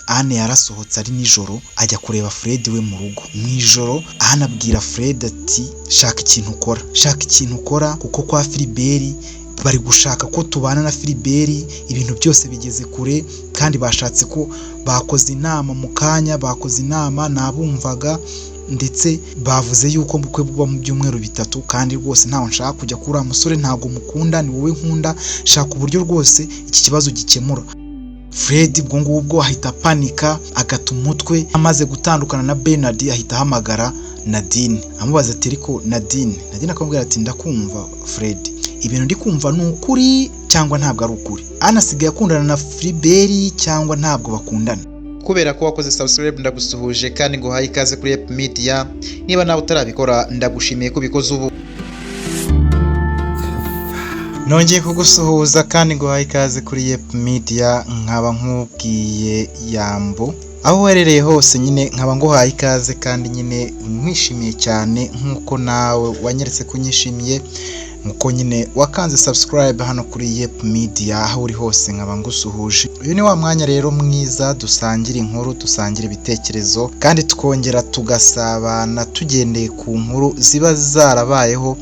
Anne yarasohotse ari nijoro ajya kureba Fred we mu rugo. Mu ijoro Anne abwira Fred ati shaka ikintu ukora kuko kwa Philibert bari gushaka ko tubana na Philibert, ibintu byose bigeze kure kandi bashatse ko bakoze inama mu kanya, nabumvaga ndetse bavuze yuko bukwe buba mu byumweru 3 kandi rwose ntawe nshaka kujya kuri musore, ntago mukunda, ni wowe nkunda, shaka uburyo rwose iki kibazo gikemura. Fred ubwo ngubwo ahita panika agata umutwe. Amaze gutandukana na Bernard ahita hamagara Nadine amubaza ati ariko Nadine akamubwira ati ndakumva Fred, ibintu ndi kumva ni ukuri cyangwa ntabwo ari ukuri? Anasigaye akundana na Philibert cyangwa ntabwo bakundana? Kubera ko wakoze subscribe ndagusuhuje kandi ngo haye ikaze kuri Yep Media. Niba nawe utarabikora ndagushimiye ko bikoze ubu. Nongeye kugusuhuza kandi ngo haye ikaze kuri Yep Media. Nkaba nkubwiye Yambo aho uherereye hose nyine nkaba ngo haye ikaze kandi nyine mwishimiye cyane nkuko nawe wanyeretse kunyishimiye, nkuko nyine wakanze subscribe hano kuri Yep Media aho uri hose nkaba ngusuhuje. Uyu ni wa mwanya rero mwiza dusangira inkuru, dusangira ibitekerezo kandi tukongera tugasabana tugendeye ku nkuru ziba zarabayeho,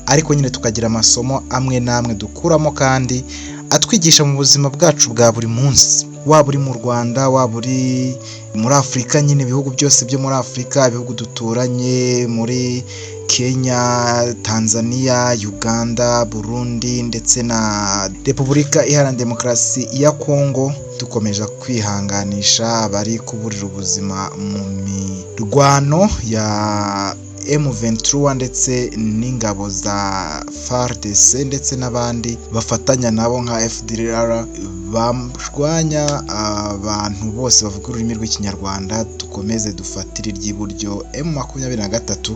ariko nyine tukagira amasomo amwe namwe dukuramo kandi atwigisha mu buzima bwacu bwa buri munsi. Waba uri mu Rwanda, waba uri muri Afurika, nyine ibihugu byose byo muri Afurika, ibihugu duturanye muri Kenya, Tanzania, Uganda, Burundi ndetse na Repubulika Iharanira Demokarasi ya Kongo, dukomeje kwihanganisha abari kuburira ubuzima mu mirwano ya M23 ndetse n'ingabo za FARDC ndetse n'abandi bafatanya nabo nka FDLR barwanya abantu bose bavuga ururimi rw'ikinyarwanda. Dukomeze dufatire ry'iburyo M23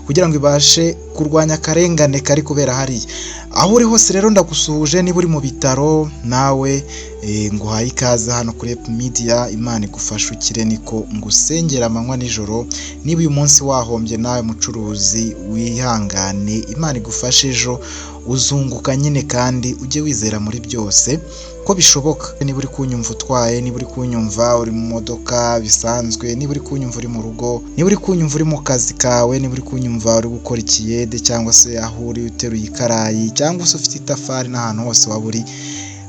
kugira ngo ibashe kurwanya akarengane kari kubera hariya. Aho uri hose rero ndagusuhuje, niba uri mu bitaro nawe ngo haye ikaze hano kuri Yep Media. Imana igufashe ukire niko ngusengera amanywa nijoro. Niba uyu munsi wahombye nawe mucuruzi wihangane, Imana igufashe ejo uzunguka nyine kandi ujye wizera muri byose ko bishoboka. Niba uri kunyumva utwaye, niba uri kunyumva uri mu modoka bisanzwe, niba uri kunyumva uri mu rugo, niba uri kunyumva uri mu kazi kawe, niba uri kunyumva uri gukora ikiyede cyangwa se aho uri uteruye ikarayi cyangwa se ufite itafari n'ahantu hose waba uri,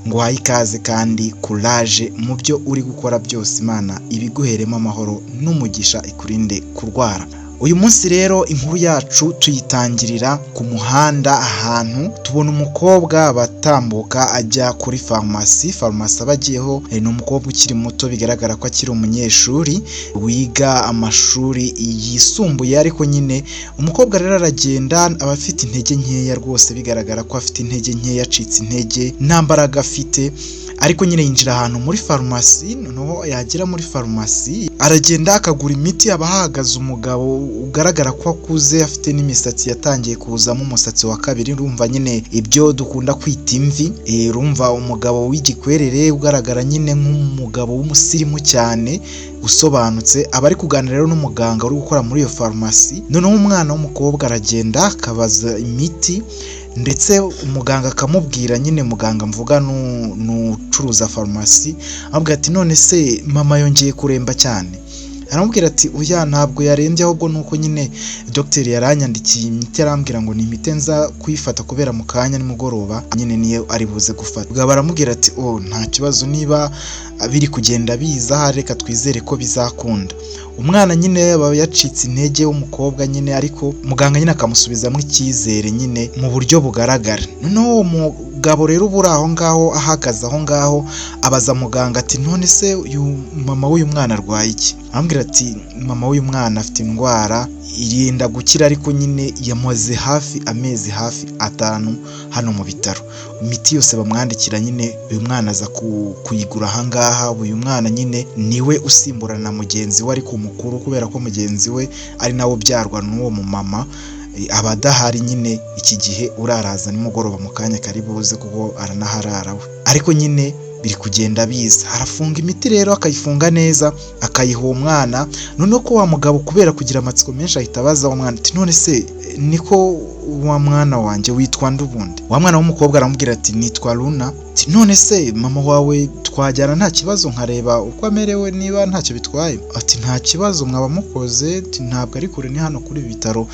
ngo haye ikaze kandi courage mu byo uri gukora byose. Imana ibiguheremo amahoro n'umugisha, ikurinde kurwara. Uyu munsi rero inkuru yacu tuyitangirira ku muhanda, ahantu tubona umukobwa batambuka ajya kuri farumasi abagiyeho. Ni umukobwa ukiri muto, bigaragara ko akiri umunyeshuri wiga amashuri yisumbuye, ariko nyine umukobwa rero aragenda aba afite intege nkeya rwose, bigaragara ko afite intege nkeya, acitse intege, nta mbaraga afite. Ariko nyine yinjira ahantu muri farumasi, noneho yagera muri farumasi aragenda akagura imiti. Aba hahagaze umugabo ugaragara ko akuze, afite n'imisatsi yatangiye kuzamo umusatsi wa kabiri, urumva nyine ibyo dukunda kwita imvi. Urumva umugabo w'igikwerere ugaragara nyine nk'umugabo w'umusirimu cyane usobanutse. Aba ari kuganira rero n'umuganga uri gukora muri iyo farumasi. Noneho umwana w'umukobwa aragenda akabaza imiti ndetse umuganga akamubwira, nyine muganga mvuga n'ucuruza farumasi, amubwira ati none se mama yongeye kuremba cyane? Aramubwira ati oya ntabwo yarembye, ahubwo nuko nyine dogiteri yaranyandikiye imiti, arambwira ngo ni imiti nza kuyifata kubera mu kanya nimugoroba nyine niyo ari buze gufata. Ubwo baramubwira ati nta kibazo, niba biri kugenda biza reka twizere ko bizakunda. Umwana nyine yaba yacitse intege w'umukobwa nyine, ariko muganga nyine akamusubizamo icyizere nyine mu buryo bugaragara. Noneho uwo mugabo rero uburi aho ngaho ahagaze aho ngaho abaza muganga ati none se mama w'uyu mwana arwaye iki? Arambwira ati mama w'uyu mwana afite indwara irenda gukira, ariko nyine yamaze hafi amezi 5 hano mu bitaro. Imiti yose bamwandikira nyine uyu mwana aza kuyigura aha ngaha. Uyu mwana nyine niwe usimburana na mugenzi we ariko mukuru, kubera ko mugenzi we ari nawe ubyarwa n'uwo mumama. Abadahari nyine iki gihe uraraza nimugoroba mu kanya kari buze kuko aranaharara we. Ariko nyine biri kugenda biza, arafunga imiti rero akayifunga neza akayiha uwo mwana. Noneho ko wa mugabo kubera kugira amatsiko menshi ahita abaza uwo mwana ati none se niko wa mwana wanjye witwa ndubundi. Wa mwana w'umukobwa aramubwira ati nitwa Luna. None se mama wawe twajyana nta kibazo nkareba uko amerewe niba ntacyo bitwaye? Ati nta kibazo mwaba mukoze, ntabwo ari kure, ni hano kuri ibi bitaro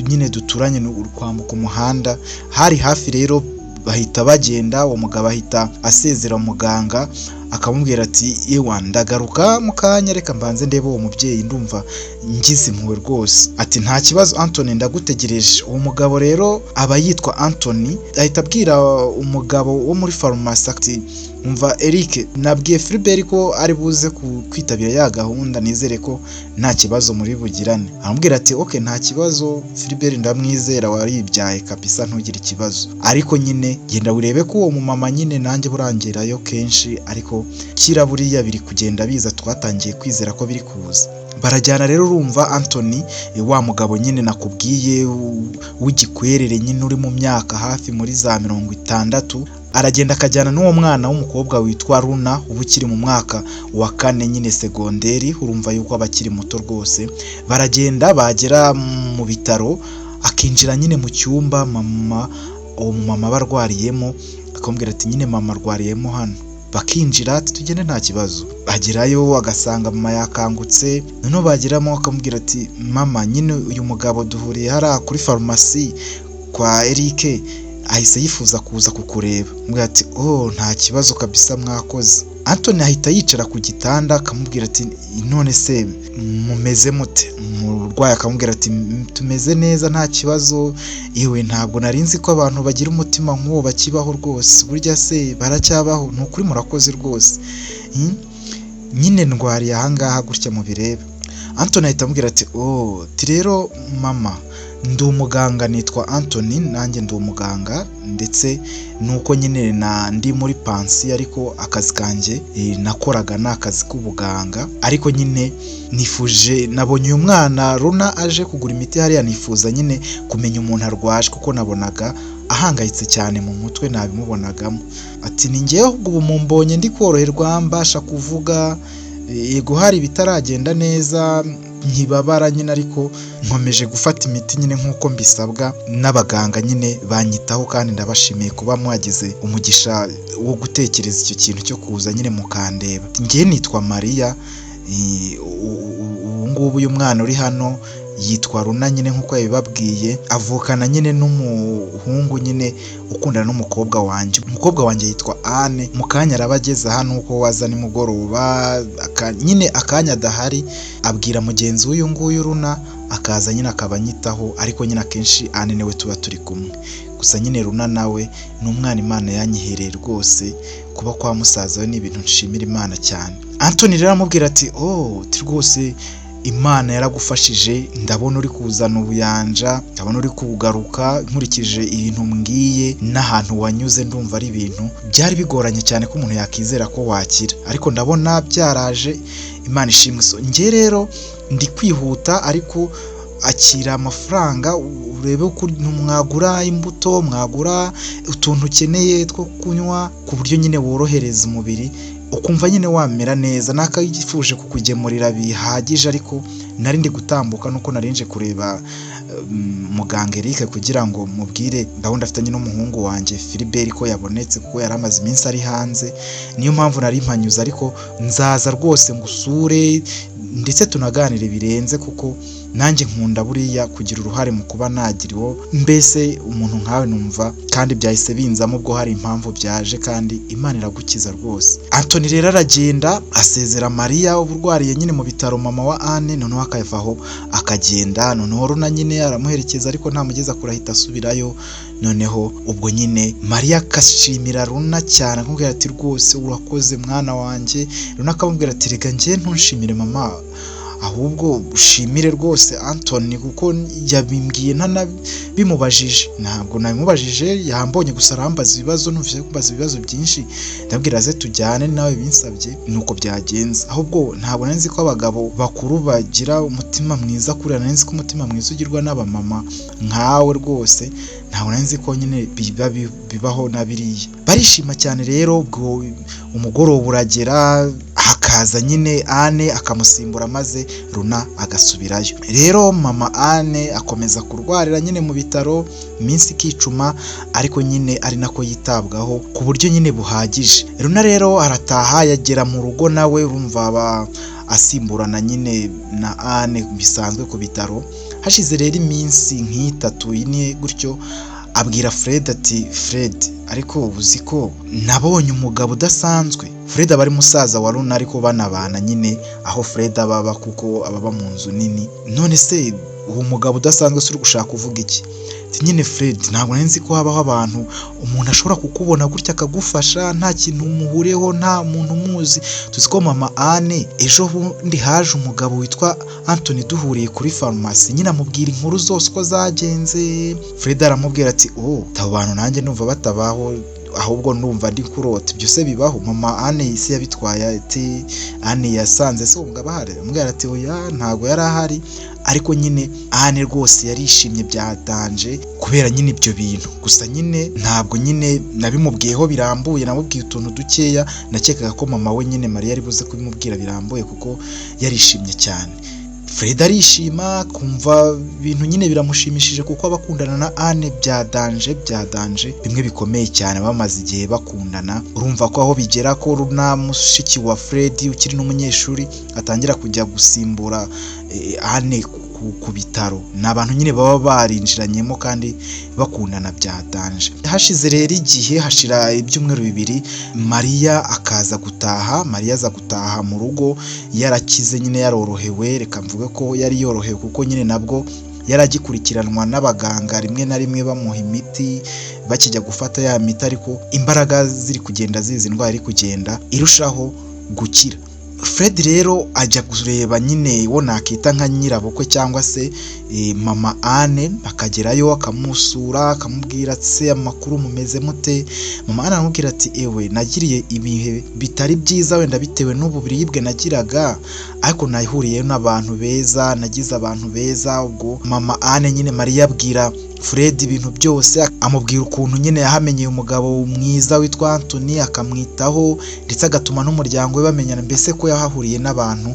nyine duturanye kwambuka umuhanda. Hari hafi rero bahita bagenda, uwo mugabo ahita asezera muganga akamubwira ati ewa ndagaruka mu kanya, reka mbanze ndebe uwo mubyeyi ndumva ngize impuhwe rwose. Ati nta kibazo Anthony ndagutegereje. Uwo mugabo rero aba yitwa Anthony, ahita abwira umugabo wo muri farumasi ati umva Eric, nabwiye Philbert ko ari buze kwitabira ya gahunda, nizere ko nta kibazo muri bugirane. Aramubwira ati okay nta kibazo Philbert, ndamwizera waribyaye kabisa ntugire ikibazo, ariko nyine genda urebe ko uwo mumama nyine nanjye burangerayo kenshi, ariko kira buriya biri kugenda biza, twatangiye kwizera ko biri kuza. Barajyana rero, urumva Anthony wa mugabo nyine nakubwiye w'igikwerere nyine uri mu myaka hafi muri za 60, aragenda akajyana n'uwo mwana w'umukobwa witwa Luna uba ukiri mu mwaka wa 4 nyine segonderi. Urumva yuko abakiri muto rwose. Baragenda bagera mu bitaro, akinjira nyine mu cyumba uwo mama barwariyemo, akamubwira ati nyine mama arwariyemo hano. Bakinjira ati tugende nta kibazo. Bagerayo agasanga mama yakangutse, noneho bageramo akamubwira ati mama nyine uyu mugabo duhuriye hariya kuri farumasi kwa Eric, ahise yifuza kuza kukureba. Mbwira ati oh nta kibazo kabisa mwakoze. Anthony ahita yicara ku gitanda akamubwira ati none se mumeze mute? Umurwayi akamubwira ati tumeze neza nta kibazo. Iwe ntabwo nari nzi ko abantu bagira umutima nk'uwo bakibaho rwose, burya se baracyabaho? Ni ukuri murakoze rwose, nyine ndwariye ahangaha gutya mubireba. Anthony ahita amubwira ati oh rero mama ndi umuganga, nitwa Anthony, nanjye ndi umuganga, ndetse nuko nyine ndi muri pansi, ariko akazi kanjye nakoraga ni akazi k'ubuganga, ariko nyine nifuje, nabonye uyu mwana Luna aje kugura imiti hariya, nifuza nyine kumenya umuntu arwaje kuko nabonaga ahangayitse cyane mu mutwe, nabimubonagamo. Ati ni njyewe ahubwo ubu mumbonye ndi koroherwa, mbasha kuvuga, yego hari bitaragenda neza nkibabara nyine, ariko nkomeje gufata imiti nyine nk'uko mbisabwa n'abaganga nyine banyitaho, kandi ndabashimiye kuba mwagize umugisha wo gutekereza icyo kintu cyo kuza nyine mukandeba. Njye nitwa Maria, ubu ngubu uyu mwana uri hano yitwa Luna nyine nk'uko yabibabwiye, avukana nyine n'umuhungu nyine ukundana n'umukobwa wanjye. Umukobwa wanjye yitwa Anne. Mu kanya araba ageze hano uko waza nimugoroba, nyine akanya adahari abwira mugenzi w'uyu nguyu Luna, akaza nyine akabanyitaho, ariko nyine akenshi Anne niwe tuba turi kumwe. Gusa nyine Luna nawe ni umwana Imana yanyihereye rwose, kuba kwa musaza we ni ibintu nshimira Imana cyane. Anthony rero amubwira ati oh rwose Imana yaragufashije, ndabona uri kuzana ubuyanja, ndabona uri kugaruka, nkurikije ibintu mbwiye n'ahantu wanyuze, ndumva ari ibintu byari bigoranye cyane ko umuntu yakizera ko wakira, ariko ndabona byaraje, Imana ishimwe. Njye rero ndi kwihuta, ariko akira amafaranga urebe ukuntu mwagura imbuto, mwagura utuntu ukeneye two kunywa, ku buryo nyine worohereza umubiri ukumva nyine wamera neza. Nakayifuje kukugemurira bihagije, ariko nari ndi gutambuka nuko narinje kureba muganga Eric kugira ngo mubwire gahunda afitanye n'umuhungu wanjye Philbert ko yabonetse, kuko yari amaze iminsi ari hanze, niyo mpamvu nari mpanyuze, ariko nzaza rwose ngusure ndetse tunaganire birenze, kuko nanjye nkunda buriya kugira uruhare mu kuba nagiriho, mbese umuntu nkawe numva kandi byahise binzamo ubwo hari impamvu byaje, kandi Imana iragukiza rwose. Anthony rero aragenda asezera Maria uburwariye nyine mu bitaro mama wa Anne, noneho akavaho akagenda. Noneho Luna nyine aramuherekeza, ariko ntamugeza kurahita asubirayo. Noneho ubwo nyine Maria akashimira Luna cyane, akamubwira ati rwose urakoze mwana wanjye. Luna akamubwira ati rega njye ntunshimire mama, ahubwo ushimire rwose Anthony, kuko yabimbwiye bimubajije, ntabwo nabimubajije, yambonye gusa arambaza ibibazo, numvise kumbaza ibibazo byinshi, ndabwira ze tujyane nawe binsabye, nuko byagenze. Ahubwo ntabwo nari nzi ko abagabo bakuru bagira umutima mwiza kuriya, nari nzi ko umutima mwiza ugirwa n'abamama nkawe rwose, ntabwo nari nzi ko nyine bibaho na biriya. Barishima cyane rero, ubwo umugoroba uragera, akaza nyine Anne akamusimbura maze Luna agasubirayo. Rero mama Anne akomeza kurwarira nyine mu bitaro iminsi ikicuma, ariko nyine ari nako yitabwaho ku buryo nyine buhagije. Luna rero arataha yagera mu rugo nawe urumva asimburana nyine na Anne bisanzwe ku bitaro. Hashize rero iminsi nk'itatu ine gutyo abwira Fred ati Fred, ariko uzi ko nabonye umugabo udasanzwe. Fred aba ari musaza wa Luna ariko banabana nyine aho Fred ababa kuko ababa mu nzu nini. None se uwo mugabo udasanzwe uri gushaka kuvuga iki? Nyine Fred, ntabwo nzi ko habaho abantu umuntu ashobora kukubona gutya akagufasha nta kintu umuhureho, nta muntu umuzi. Tuzi ko mama Anne ejo bundi haje umugabo witwa Anthony duhuriye kuri farumasi, nyine amubwira inkuru zose uko zagenze. Fred aramubwira ati abo bantu nanjye numva batabaho, ahubwo numva ndi kurota. Byose bibaho. Mama Anne isi yabitwaye ati Anne yasanze se umugabo ahari, amubwira ati oya ntabwo yari ahari, ariko nyine Anne rwose yarishimye byatanje kubera nyine ibyo bintu. Gusa nyine ntabwo nyine nabimubwiyeho birambuye, namubwiye utuntu dukeya. Nakekaga ko mama we nyine Mariya ari buze kubimubwira birambuye kuko yarishimye cyane. Fred arishima kumva ibintu nyine biramushimishije kuko abakundana na Anne byadanje bimwe bikomeye cyane. Bamaze igihe bakundana, urumva ko aho bigera ko Luna mushiki wa Fred ukiri n'umunyeshuri atangira kujya gusimbura Anne ku bitaro. Ni abantu nyine baba barinjiranyemo kandi bakundana byadanje. Hashize rero igihe, hashira ibyumweru 2, Mariya akaza gutaha. Mariya aza gutaha mu rugo yarakize nyine yarorohewe. Reka mvuge ko yari yorohewe kuko nyine nabwo yaragikurikiranwa n'abaganga, rimwe na rimwe bamuha imiti bakijya gufata ya miti, ariko imbaraga ziri kugenda zizi indwara iri kugenda irushaho gukira. Fred rero ajya kureba nyine wo nakita nka nyirabukwe cyangwa se mama Anne, akagerayo akamusura akamubwira ati amakuru mumeze mute. Mama Anne aramubwira ati ewe nagiriye ibihe bitari byiza wenda bitewe n'uburibwe nagiraga, ariko nahuriye n'abantu beza, nagize abantu beza. Ubwo mama Anne nyine Mariya abwira Fred ibintu byose, amubwira ukuntu nyine yahamenyeye umugabo mwiza witwa Anthony akamwitaho ndetse agatuma n'umuryango we bamenyana, mbese ko yahahuriye n'abantu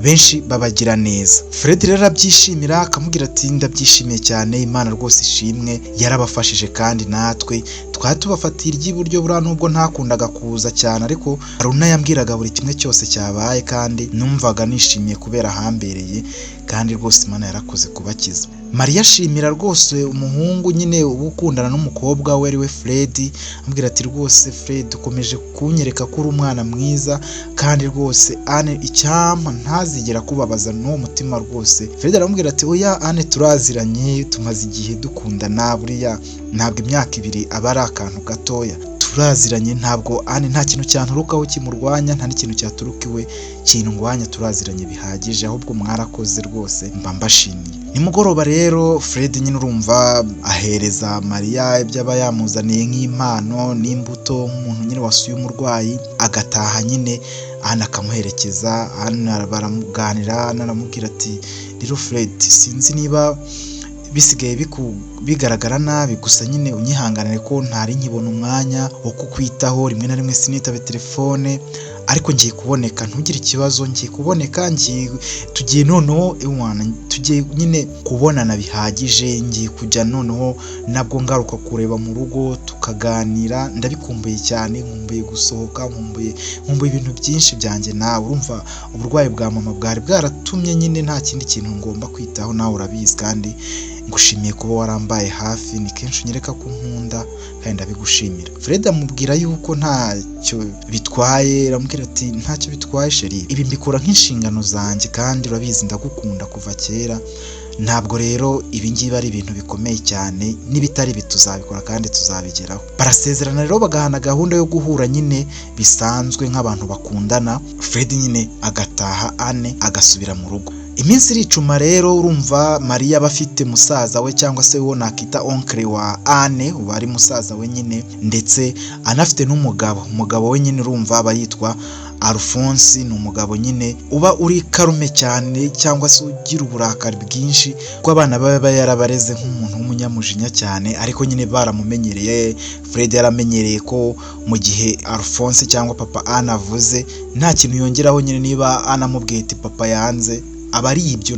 benshi babagira neza. Fred rero arabyishimira akamubwira ati ndabyishimiye cyane, Imana rwose ishimwe yarabafashije kandi natwe twari tubafatira iry'iburyo. Buriya nubwo ntakundaga kuza cyane, ariko Luna yambwiraga buri kimwe cyose cyabaye kandi numvaga nishimiye kubera hambereye, kandi rwose Imana yarakoze kubakiza. Mariya ashimira rwose umuhungu nyine ukundana n'umukobwa we ari we Fred, amubwira ati rwose Fred ukomeje kunyereka ko uri umwana mwiza, kandi rwose Anne icyampa ntazigera kubabaza n'uwo mutima rwose. Fred aramubwira ati oya Anne turaziranye, tumaze igihe dukundana, buriya ntabwo imyaka 2 aba ari akantu gatoya. Turaziranye, ntabwo Anne nta kintu cyanturukaho kimurwanya, nta n'ikintu cyaturuka iwe kindwanya, turaziranye bihagije, ahubwo mwarakoze rwose mba mbashimiye. Nimugoroba rero Fred nyine urumva ahereza Mariya ibyo aba yamuzaniye nk'impano n'imbuto, nk'umuntu nyine wasuye umurwayi, agataha nyine Anne akamuherekeza. Anne baramuganira, aramubwira ati rero Fred, sinzi niba bisigaye bigaragara nabi, gusa nyine unyihanganire ko ntari nkibona umwanya wo kukwitaho, rimwe na rimwe sinitabe telefone, ariko ngiye kuboneka, ntugire ikibazo, ngiye kuboneka, tugiye noneho tugiye nyine kubonana bihagije, ngiye kujya noneho nabwo ngaruka kureba mu rugo tukaganira, ndabikumbuye cyane, nkumbuye gusohoka, nkumbuye ibintu byinshi byanjye nawe. Urumva uburwayi bwa mama bwari bwaratumye nyine nta kindi kintu ngomba kwitaho, nawe urabizi, kandi ngushimiye kuba warambaye hafi, ni kenshi unyereka ko nkunda kandi ndabigushimira. Fred amubwira yuko ntacyo bitwaye, aramubwira ati ntacyo bitwaye sheri, ibi mbikora nk'inshingano zanjye kandi urabizi ndagukunda kuva kera, ntabwo rero ibi ngibi ari ibintu bikomeye cyane, n'ibitari bituzabikora kandi tuzabigeraho. Barasezerana rero bagahana gahunda yo guhura nyine bisanzwe nk'abantu bakundana. Fred nyine agataha, Anne agasubira mu rugo. Iminsi iricuma rero, urumva Mariya aba afite musaza we cyangwa se wo nakita oncle wa Anne, uba ari musaza we nyine, ndetse anafite n'umugabo we nyine urumva aba yitwa Alphonse ni umugabo nyine uba uri karume cyane cyangwa se ugira uburakari bwinshi kuko abana baba yarabareze nk'umuntu w'umunyamujinya cyane, ariko nyine baramumenyereye. Fred yaramenyereye ko mu gihe Alphonse cyangwa papa Anne avuze nta kintu yongeraho, nyine niba anamubwiye ati papa yanze aba ari ibyo,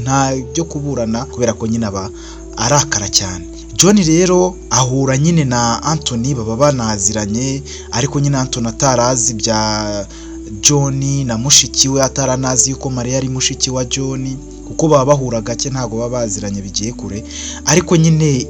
nta byo kuburana kubera ko nyine aba arakara cyane. John rero ahura nyine na Anthony, baba banaziranye, ariko nyine Anthony atarazi bya John na mushiki we, ataranazi yuko Mariya ari mushiki wa John kuko baba bahura gake, ntabwo baba baziranye bigiye kure. Ariko nyine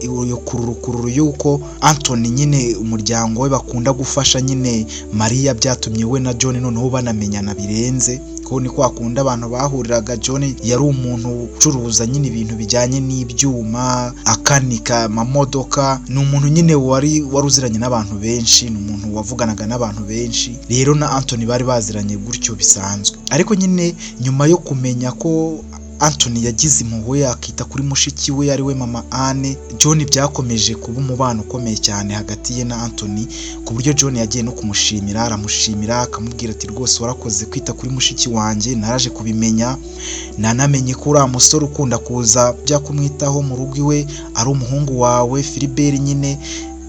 kururu yuko Anthony nyine umuryango we bakunda gufasha nyine Mariya, byatumye we na John noneho banamenyana birenze. Ko ni kwa kunda abantu bahuriraga. John yari umuntu ucuruza nyine ibintu bijyanye n'ibyuma, akanika amamodoka, ni umuntu nyine wari uziranye n'abantu benshi, ni umuntu wavuganaga n'abantu benshi. Rero na Anthony bari baziranye gutyo bisanzwe. Ariko nyine nyuma yo kumenya ko Anthony yagize impuhwe akita kuri mushiki we ari we mama Anne, John byakomeje kuba umubano ukomeye cyane hagati ye na Anthony, ku buryo John yagiye no kumushimira, aramushimira akamubwira ati rwose warakoze kwita kuri mushiki wanjye, naraje kubimenya, nanamenye ko uriya musore ukunda kuza bya kumwitaho mu rugo iwe ari umuhungu wawe Philibert. Nyine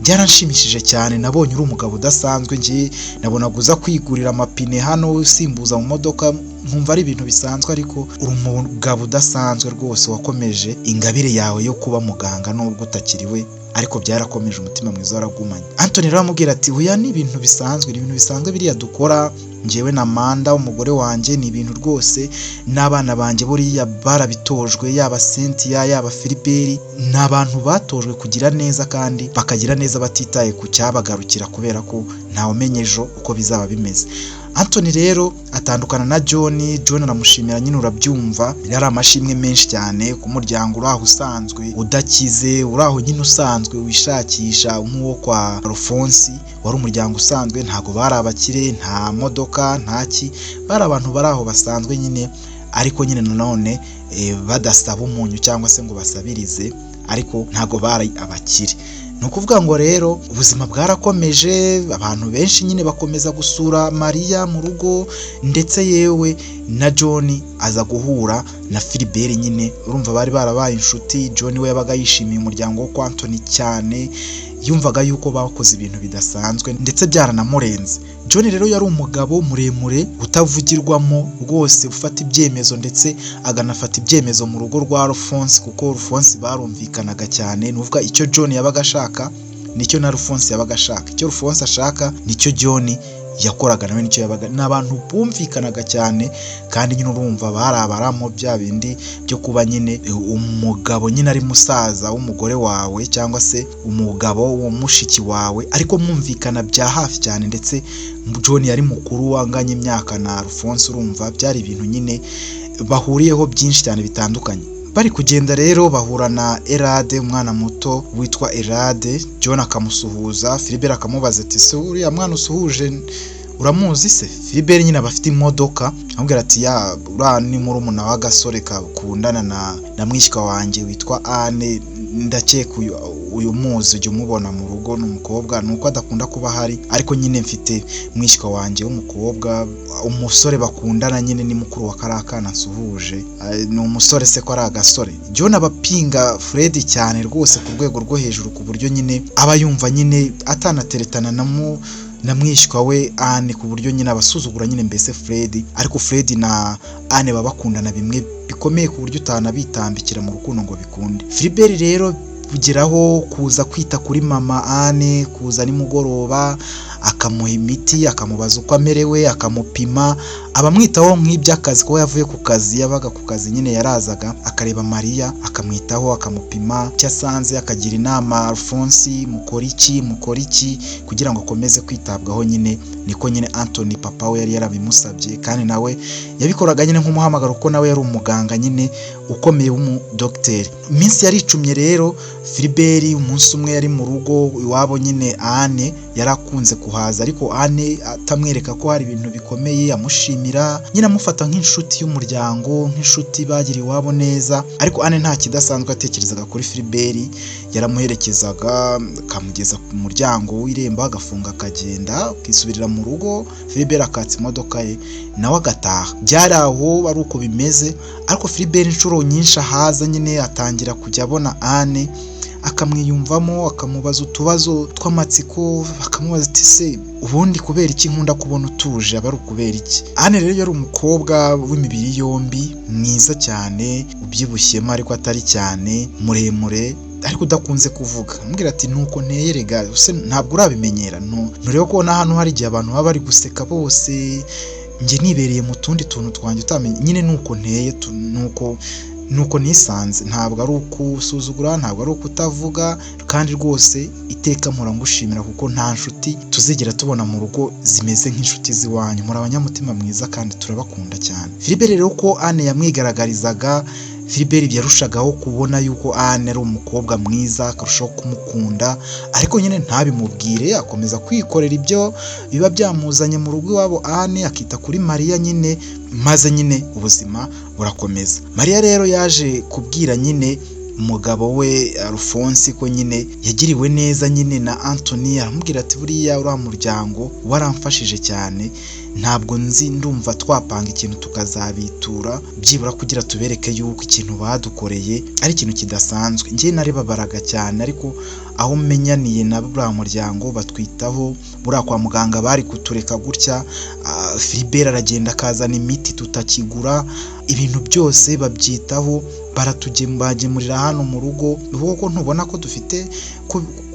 byaranshimishije cyane, nabonye uri umugabo udasanzwe, ngiye nabonaga uza kwigurira amapine hano usimbuza mu modoka, nkumva ari ibintu bisanzwe, ariko uri umugabo udasanzwe rwose, wakomeje ingabire yawe yo kuba muganga nubwo utakiriwe, ariko byarakomeje, umutima mwiza waragumanye. Anthony rero amubwira ati oya, ni ibintu bisanzwe, biriya dukora njyewe na Amanda umugore wanjye, ni ibintu rwose n'abana banjye buriya barabitojwe, yaba Cynthia yaba Philibert, ni abantu batojwe kugira neza kandi bakagira neza batitaye ku cyabagarukira, kubera ko ntawe umenye ejo uko bizaba bimeze. Anthony rero atandukana na John aramushimira, nyine urabyumva, yari amashimwe menshi cyane ku muryango uraho usanzwe udakize, uraho nyine usanzwe wishakisha nk'uwo kwa Alphonse, wari umuryango usanzwe, ntago bari abakire, nta modoka ntaki, bari abantu bari aho basanzwe nyine, ariko nyine nanone badasaba umunyu cyangwa se ngo basabirize, ariko ntago bari abakire. Ni ukuvuga ngo rero ubuzima bwarakomeje, abantu benshi nyine bakomeza gusura Mariya mu rugo, ndetse yewe na John aza guhura na Philibert. Nyine urumva bari barabaye inshuti. John we yabaga yishimiye umuryango wo kwa Anthony cyane, yumvaga yuko bakoze ibintu bidasanzwe ndetse byaranamurenze. John rero yari umugabo muremure utavugirwamo rwose, ufata ibyemezo ndetse aganafata ibyemezo mu rugo rwa Alphonse, kuko Alphonse barumvikanaga cyane. Nuvuga icyo John yabaga ashaka nicyo na Alphonse yabaga ashaka, icyo Alphonse ashaka nicyo John yakoraga, nawe nicyo yabaga. N'abantu bumvikanaga cyane, kandi nyine urumva barabaramo bya bindi byo kuba nyine umugabo nyine ari musaza w'umugore wawe cyangwa se umugabo w'umushiki wawe, ariko mwumvikana bya hafi cyane, ndetse John yari mukuru wanganye imyaka na Alphonse. Urumva byari ibintu nyine bahuriyeho byinshi cyane bitandukanye. Bari kugenda rero bahura na Elade, umwana muto witwa Elade. John akamusuhuza, Philibert akamubaza ati se uriya mwana usuhuje uramuzi se? Philibert nyine abafite imodoka, amubwira ati ya uriya ni murumuna w'agasore kakundana na mwishywa wanjye witwa Anne, ndakeka uyu muzi ujya umubona mu rugo, n'umukobwa, nuko adakunda kuba ahari, ariko nyine mfite mwishywa wanjye w'umukobwa, umusore bakundana nyine ni mukuru wa karakana nsuhuje, ni umusore se ko ari agasore. John abapinga Fred cyane rwose ku rwego rwo hejuru, ku buryo nyine aba yumva nyine atanateretana na mwishywa we Anne, ku buryo nyine abasuzugura nyine mbese Fred. Ariko Fred na Anne baba bakundana bimwe bikomeye ku buryo utanabitambikira mu rukundo ngo bikunde. Philibert rero bugeraho kuza kwita kuri mama Anne, kuza nimugoroba akamuha imiti, akamubaza uko amerewe, akamupima, abamwitaho nk'iby'akazi, ko yavuye ku kazi, yabaga ku kazi nyine yarazaga akareba Mariya akamwitaho, akamupima icyo asanze, akagira inama Alphonse mukora iki kugira ngo akomeze kwitabwaho. Nyine niko nyine Anthony papa we yari yarabimusabye, kandi nawe yabikoraga nyine nk'umuhamagaro, kuko nawe yari umuganga nyine ukomeye w'umudokiteri. Iminsi yaricumye rero, Philibert umunsi umwe yari mu rugo iwabo, nyine Anne yarakunze kuhaza ariko Anne atamwereka ko hari ibintu bikomeye, amushimira nyine amufata nk'inshuti y'umuryango, nk'inshuti bagira iwabo neza. Ariko Anne nta kidasanzwe atekerezaga kuri Philbert, yaramuherekezaga akamugeza ku muryango w'irembo agafunga akagenda akisubirira mu rugo. Philbert akatsa imodoka ye nawe agataha. Byari aho ari uko bimeze, ariko Philbert inshuro nyinshi ahaza nyine atangira kujya abona Anne akamwiyumvamo, akamubaza utubazo tw'amatsiko, akamubaza ati se ubundi kubera iki nkunda kubona utuje, aba ari ukubera iki? Anne rero yari umukobwa w'imibiri yombi, mwiza cyane, ubyibushyemo ariko atari cyane, muremure ariko udakunze kuvuga. Amubwira ati nuko nteye rega, ntabwo urabimenyera, ntureba ko na hano hari igihe abantu baba bari guseka bose, njye nibereye mu tundi tuntu twanjye utamenye, nyine nuko nteye, nuko nisanze, ntabwo ari ukusuzugura, ntabwo ari ukutavuga, kandi rwose iteka mpora ngushimira kuko nta nshuti tuzigera tubona mu rugo zimeze nk'inshuti z'iwanyu, muri abanyamutima mwiza kandi turabakunda cyane. Philbert rero ko Anne yamwigaragarizaga, Philbert yarushagaho kubona yuko Anne ari umukobwa mwiza, akarushaho kumukunda, ariko nyine ntabimubwire, akomeza kwikorera ibyo biba byamuzanye mu rugo iwabo Anne, akita kuri Maria nyine, maze nyine ubuzima burakomeza. Maria rero yaje kubwira nyine umugabo we Alphonse ko nyine yagiriwe neza nyine na Anthony, aramubwira ati buriya uriya muryango waramfashije cyane, ntabwo ndumva twapanga ikintu tukazabitura byibura kugira tubereke yuko ikintu badukoreye ari ikintu kidasanzwe. Njye narebabaraga cyane, ariko aho menyaniye na buriya muryango batwitaho, buriya kwa muganga bari kutureka gutya. Philbert aragenda akazana imiti tutakigura, ibintu byose babyitaho, baratugemurira hano mu rugo, bivuga ko ntubona ko dufite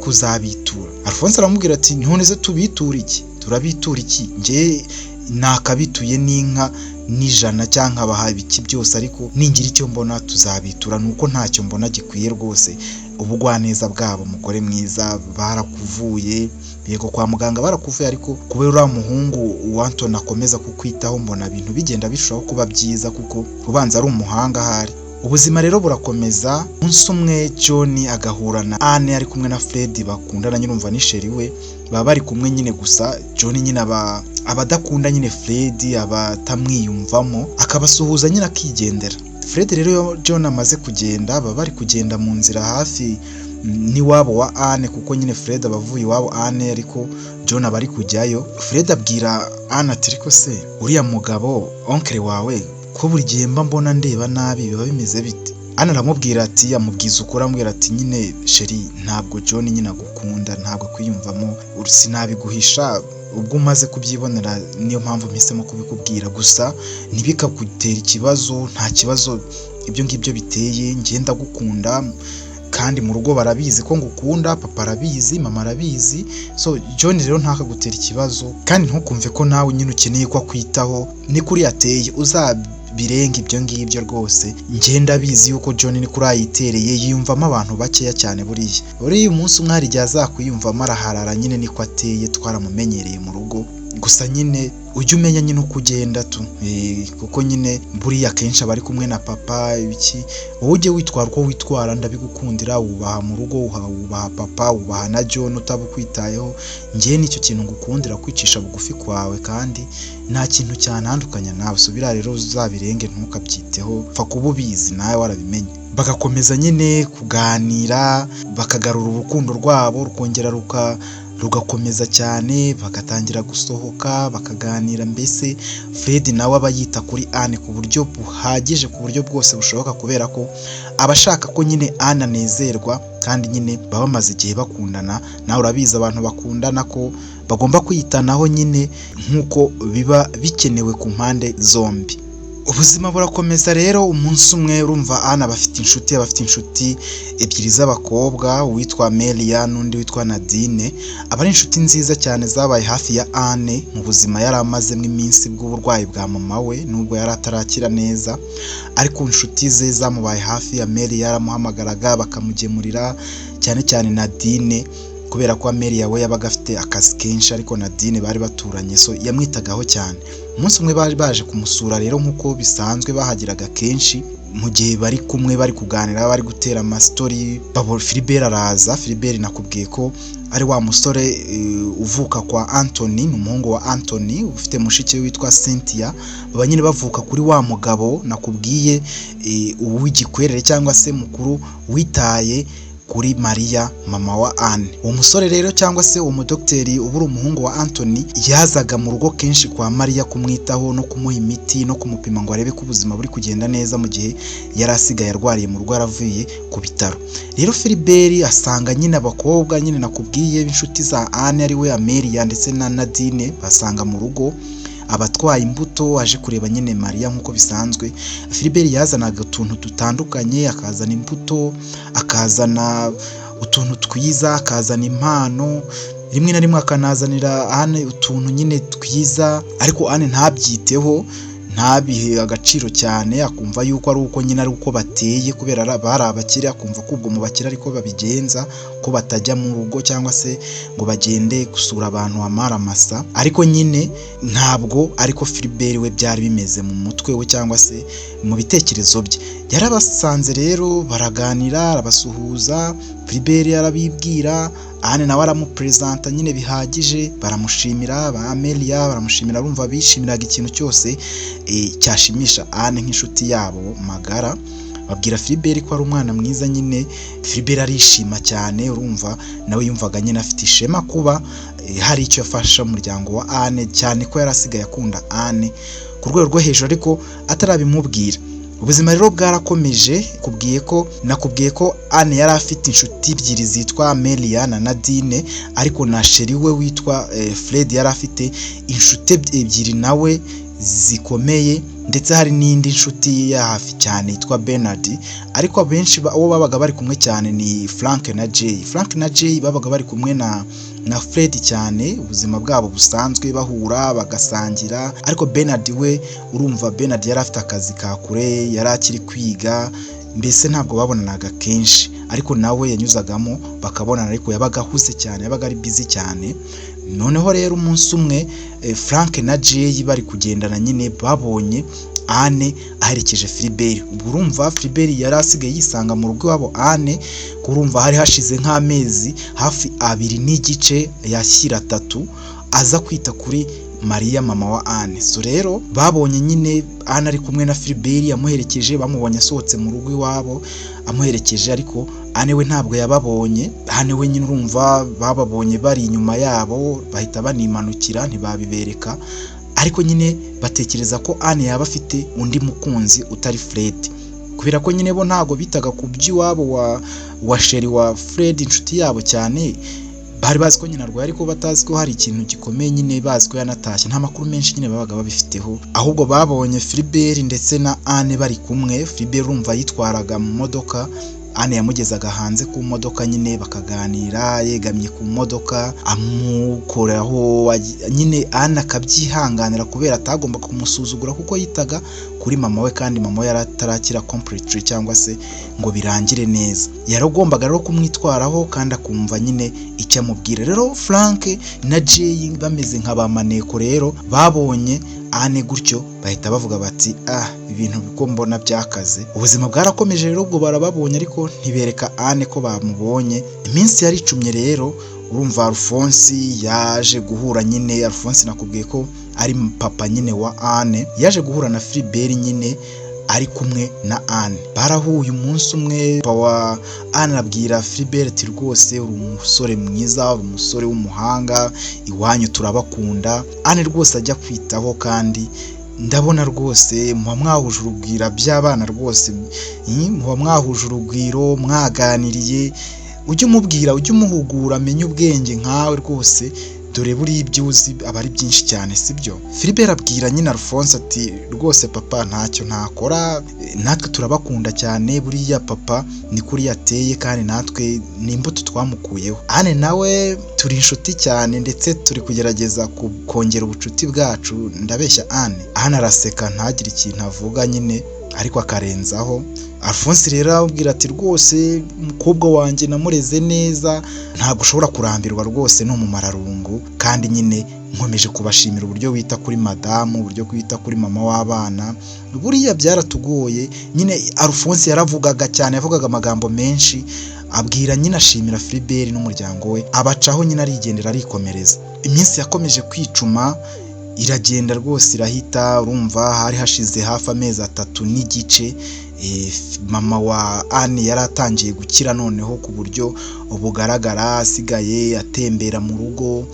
kuzabitura. Alphonse aramubwira ati none se tubitura iki? Turabitura iki? Njye nakabituye n'inka n'ijana cyangwa abaha ibiki byose, ariko ningira icyo mbona tuzabitura, nuko ntacyo mbona gikwiye rwose. Ubugwaneza bwabo mugore mwiza, barakuvuye yego kwa muganga barakuvuye, ariko kubera uriya muhungu wa Anthony akomeza kukwitaho, mbona ibintu bigenda birushaho kuba byiza kuko ubanza ari umuhanga ahari. Ubuzima rero burakomeza. Umunsi umwe John agahura na Anne ari kumwe na Fred, bakundana nyine, umva ni sheri we, baba bari kumwe nyine, gusa John nyine abadakunda nyine Fred, abatamwiyumvamo, akabasuhuza nyine akigendera. Fred rero John amaze kugenda, baba bari kugenda mu nzira hafi n'iwabo wa Anne, kuko nyine Fred abavuye iwabo Anne, ariko John abari kujyayo. Fred abwira Anne ati ariko se uriya mugabo onkere wawe ko buri gihe mba mbona ndeba nabi, biba bimeze bite? Anne aramubwira ati, amubwiza ukuri, amubwira ati nyine sheri, ntabwo John nyine agukunda, ntabwo kwiyumvamo, sinabiguhisha, ubwo umaze kubyibonera niyo mpamvu mpisemo kubikubwira, gusa ntibikagutera ikibazo, nta kibazo ibyo ngibyo biteye, ngenda gukunda kandi mu rugo barabizi ko ngukunda, papa arabizi, mama arabizi, so John rero ntakagutera ikibazo, kandi ntukumve ko nawe nyine ukeneye ko akwitaho, ni kuri ateye birenga ibyo ngibyo rwose. Ngenda bizi yuko John ni kuri ayitereye, yiyumvamo abantu bakeya cyane. Buriya umunsi umwe hari igihe azakwiyumvamo araharara, nyine niko ateye, twaramumenyereye mu rugo. Gusa nyine ujye umenya nyine uko ugenda kuko nyine buriya akenshi aba ari kumwe na papa, ibiki wowe ujye witwara uko witwara, ndabigukundira, wubaha mu rugo, wubaha papa, wubaha na John utabukwitayeho. Njye nicyo kintu ngukundira, kwicisha bugufi kwawe, kandi nta kintu cyantandukanya nawe. Subira rero uzabirenge, ntukabyiteho, pfa kuba ubizi nawe warabimenye. Bagakomeza nyine kuganira, bakagarura urukundo rwabo, rukongera rugakomeza cyane, bagatangira gusohoka, bakaganira. Mbese Fred nawe aba yita kuri Anne ku buryo buhagije, ku buryo bwose bushoboka, kubera ko abashaka ko nyine Anne anezerwa, kandi nyine baba bamaze igihe bakundana. Nawe urabizi abantu bakundana ko bagomba kwitanaho nyine nk'uko biba bikenewe ku mpande zombi. Ubuzima burakomeza rero. Umunsi umwe urumva Anne bafite inshuti ebyiri z'abakobwa, uwitwa Melia n'undi witwa Nadine. Aba ari inshuti nziza cyane zabaye hafi ya Anne mu buzima yari amazemo iminsi bw'uburwayi bwa mama we, nubwo yari atarakira neza, ariko inshuti ze zamubaye hafi. ya Melia yaramuhamagaraga bakamugemurira, cyane cyane Nadine, kubera ko Melia we yabaga afite akazi kenshi, ariko Nadine bari baturanye, so yamwitagaho cyane. Umunsi umwe bari baje kumusura rero, nk'uko bisanzwe bahagiraga kenshi, mu gihe bari kumwe bari kuganira bari gutera amastori Philibert araza. Philibert nakubwiye ko ari wa musore uvuka kwa Anthony, ni umuhungu wa Anthony ufite mushiki we witwa Cynthia. Baba nyine bavuka kuri wa mugabo nakubwiye uw'igikwerere cyangwa se mukuru witaye kuri Maria mama wa Anne. Uwo musore rero cyangwa se umudokiteri ubura umuhungu wa Anthony yazaga mu rugo kenshi kwa Maria kumwitaho no kumuha imiti no kumupima ngo arebe ko ubuzima buri kugenda neza mu gihe yari asigaye arwariye mu rugo yaravuye ku bitaro. Rero Philibert asanga nyine abakobwa nyine nakubwiye b'inshuti za Anne ari we Amelia ndetse na Nadine basanga mu rugo abatwaye imbuto aje kureba nyine Maria nk'uko bisanzwe. Philibert yazanaga utuntu dutandukanye, akazana imbuto, akazana utuntu twiza, akazana impano, rimwe na rimwe akanazanira Anne utuntu nyine twiza, ariko Anne ntabyiteho, ntabihe agaciro cyane, akumva yuko ari uko nyine ari uko bateye kubera bari abakire, akumva ko ubwo mu bakire ariko babigenza, ko batajya mu rugo cyangwa se ngo bagende gusura abantu amara masa. Ariko nyine ntabwo ariko Philibert we byari bimeze mu mutwe we cyangwa se mu bitekerezo bye. Yarabasanze rero baraganira, arabasuhuza, Philibert arabibwira, Anne nawe aramupresenta nyine bihagije, baramushimira. Ba Amelia baramushimira, urumva bishimiraga ikintu cyose cyashimisha Anne nk'inshuti yabo magara. Babwira Philibert ko ari umwana mwiza nyine. Philibert arishima cyane, urumva nawe yumvaga nyine afite ishema kuba hari icyo yafasha umuryango wa Anne, cyane ko yarasigaye akunda Anne ku rwego rwo hejuru ariko atarabimubwira. Ubuzima rero bwarakomeje. Nakubwiye ko Anne yari afite inshuti ebyiri zitwa Amelia na Nadine, ariko na sheri we witwa Fred yari afite inshuti ebyiri nawe zikomeye, ndetse hari n'indi nshuti ya hafi cyane yitwa Bernard, ariko abenshi abo babaga bari kumwe cyane ni Frank na Jay babaga bari kumwe na Fred cyane, ubuzima bwabo busanzwe bahura bagasangira. Ariko Bernard we urumva Bernard yari afite akazi ka kure, yari akiri kwiga, mbese ntabwo babonanaga kenshi, ariko nawe yanyuzagamo bakabonana, ariko yabaga ahuze cyane, yabaga ari busy cyane. Noneho rero umunsi umwe Frank na Jay bari kugendana nyine babonye Anne aherekeje Philibert. Urumva Philibert yari asigaye yisanga mu rugo iwabo Anne, kurumva hari hashize nk'amezi hafi 2 n'igice yashyira 3 aza kwita kuri Maria mama wa Anne. So rero babonye nyine Anne ari kumwe na Philibert amuherekeje, bamubonye asohotse mu rugo iwabo amuherekeje, ariko Anne we ntabwo yababonye. Anne we nyine urumva bababonye bari inyuma yabo, bahita banimanukira ntibabibereka, ariko nyine batekereza ko Anne yaba afite undi mukunzi utari Fred, kubera ko nyine bo ntabwo bitaga ku by'iwabo wa sheri wa Fred inshuti yabo cyane. Bari bazi ko nyine arwaye, ariko batazi ko hari ikintu gikomeye, nyine bazi ko yanatashye, nta makuru menshi nyine babaga babifiteho. Ahubwo babonye Philibert ndetse na Anne bari kumwe. Philibert urumva yitwaraga mu modoka, Anne yamugezaga hanze ku modoka nyine bakaganira, yegamye ku modoka amukoraho, nyine Anne akabyihanganira kubera atagomba kumusuzugura kuko yitaga kuri mama we, kandi mama we yaratarakira completely cyangwa se ngo birangire neza. Yaragombaga rero kumwitwaraho kandi akumva nyine icyo amubwira. Rero Frank na Jay bameze nk'abamaneko rero babonye Anne gutyo bahita bavuga bati ibintu biko mbona byakaze. Ubuzima bwarakomeje rero, ubwo barababonye ariko ntibereka Anne ko bamubonye. Iminsi yari icumye rero, urumva Alphonse yaje guhura nyine. Alphonse nakubwiye ko ari papa nyine wa Anne, yaje guhura na Philibert nyine ari kumwe na Anne. Barahuye umunsi umwe, papa wa Anne abwira Philibert ati rwose uri umusore mwiza, uri umusore w'umuhanga, iwanyu turabakunda. Anne rwose ajya kwitaho, kandi ndabona rwose muba mwahuje urugwiro by'abana, rwose muba mwahuje urugwiro, mwaganiriye, ujye umubwira, ujye umuhugura, amenye ubwenge nkawe rwose, dore buri ibyuzi aba ari byinshi cyane, sibyo? Philibert abwira nyine Alphonse ati rwose papa ntacyo ntakora, natwe turabakunda cyane, buriya papa ni kuri yateye, kandi natwe ni imbuto twamukuyeho. Anne nawe turi inshuti cyane, ndetse turi kugerageza kongera ubucuti bwacu, ndabeshya Anne. Anne araseka ntagire ikintu avuga nyine, ariko akarenzaho. Alphonse rero arabwira ati rwose umukobwa wanjye namureze neza, ntabwo ushobora kurambirwa, rwose ni umumararungu, kandi nyine nkomeje kubashimira uburyo wita kuri madamu, uburyo wita kuri mama w'abana, buriya byaratugoye nyine. Alphonse yaravugaga cyane, yavugaga amagambo menshi, abwira nyine ashimira Philbert n'umuryango we, abacaho nyine arigendera arikomereza. Iminsi yakomeje kwicuma iragenda rwose irahita, urumva hari hashize hafi amezi 3 n'igice. Mama wa Anne yari atangiye gukira noneho ku buryo bugaragara, asigaye atembera mu rugo,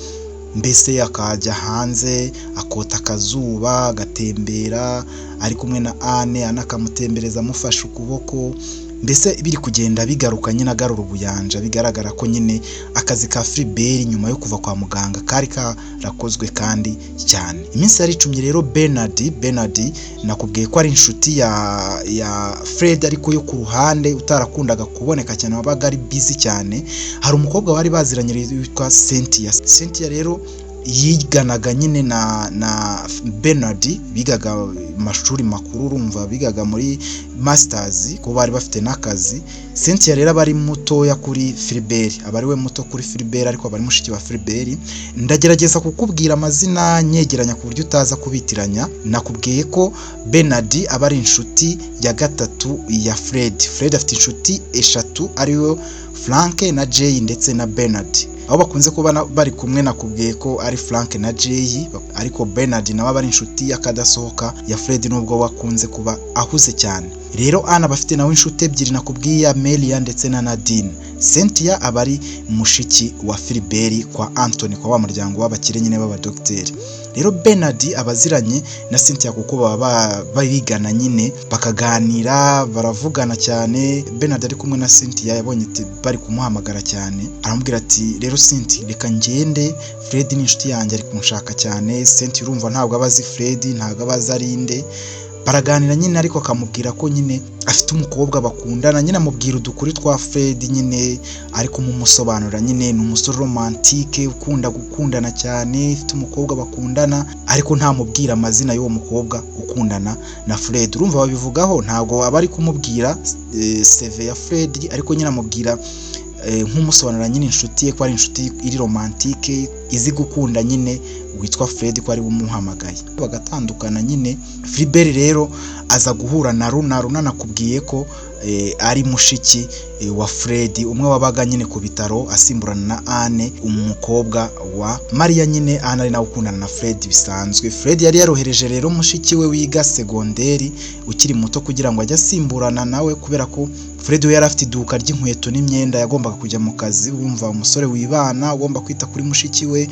mbese akajya hanze akota akazuba, agatembera ari kumwe na Anne, anakamutembereza amufashe ukuboko, mbese biri kugenda bigaruka nyine agarura ubuyanja. Bigaragara ko nyine akazi ka Philbert nyuma yo kuva kwa muganga kari karakozwe kandi cyane. Iminsi yaricumye rero. Bernard nakubwiye ko ari inshuti ya Fred ariko yo ku ruhande utarakundaga kuboneka cyane, wabaga ari busy cyane. Hari umukobwa bari baziranye witwa Cynthia rero yiganaga nyine na Bernard, bigaga amashuri makuru, urumva bigaga muri masters ko bari bafite n'akazi. Cynthia rero aba ari mutoya kuri Philbert, aba ari we muto kuri Philbert ariko aba ari mushiki wa Philbert. Ndagerageza kukubwira amazina nyegeranya ku buryo utaza kubitiranya. Nakubwiye ko Bernard aba ari inshuti ya gatatu ya Fred afite inshuti 3 ariyo Frank na Jay ndetse na Bernard. Aho bakunze kuba bari kumwe, nakubwiye ko ari Frank na Jay, ariko Bernard nawe aba ari inshuti yakadasohoka ya Fred nubwo wakunze kuba ahuze cyane. Rero Anna bafite nawe inshuti ebyiri nakubwiye, Amelia ndetse na Nadine. Cynthia aba ari mushiki wa Philbert kwa Anthony, kwa wa muryango w'abakire nyine b'abadokiteri. Rero Bernard abaziranye na Cynthia kuko baba barigana nyine, bakaganira baravugana cyane. Bernard ari kumwe na Cynthia yabonye bari kumuhamagara cyane, aramubwira ati rero Cynthia reka ngende, Fred ni inshuti yanjye ari kunshaka cyane. Cynthia urumva ntabwo abazi Fred, ntabwo abazi arinde. Baraganira nyine ariko akamubwira ko nyine afite umukobwa bakundana, nyine amubwira udukuri twa Fred nyine, ariko mumusobanura nyine ni umusore romantique ukunda gukundana cyane, afite umukobwa bakundana, ariko ntamubwira amazina y'uwo mukobwa ukundana na Fred. Urumva babivugaho, ntabwo aba ari kumubwira CV ya Fred, ariko nyine amubwira nk'umusobanura nyine inshuti ye ko ari inshuti iri romantique izi gukunda nyine witwa Fred ko ari bumuhamagaye. Bagatandukana nyine. Philbert rero aza guhura na Runa nakubwiye ko ari mushiki wa Fred, umwe wabaga nyine ku bitaro asimburana na Anne, umukobwa wa Maria nyine. Anne ari nawe ukundana na Fred bisanzwe. Fred yari yarohereje rero mushiki we wiga segonderi ukiri muto kugira ngo ajye asimburana nawe, kubera ko Fred we yari afite iduka ry'inkweto n'imyenda, yagombaga kujya mu kazi. Wumva umusore wibana ugomba kwita kuri mushiki we,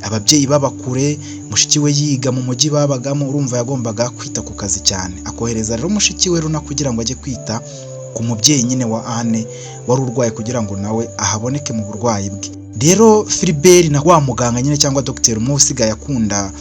ababyeyi babakure, mushiki we yiga mu mujyi babagamo, urumva yagombaga kwita ku kazi cyane. Akohereza rero mushiki we Runa kugira ngo ajye kwita ku mubyeyi nyine wa Anne wari urwaye kugira ngo nawe ahaboneke mu burwayi bwe. Rero Philbert na wa muganga nyine cyangwa dogiteri umwe usigaye akunda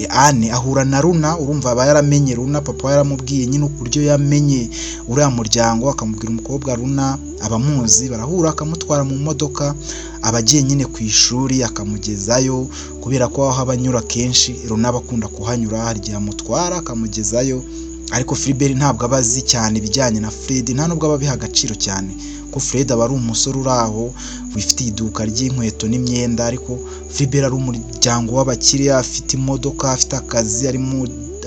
Anne ahura na Runa. Urumva aba yaramenye Runa, papa yaramubwiye nyine uburyo yamenye uriya muryango, akamubwira umukobwa Runa abamuzi. Barahura akamutwara mu modoka, abagiye nyine ku ishuri akamugezayo, kubera ko aho abanyura kenshi Runa bakunda kuhanyura, hari igihe amutwara akamugezayo. Ariko Philbert ntabwo abazi cyane ibijyanye na Fred, nta nubwo aba biha agaciro cyane, ko Fred aba ari umusore uraho wifitiye iduka ry'inkweto n'imyenda, ariko Philbert ari umuryango w'abakire, afite imodoka, afite akazi,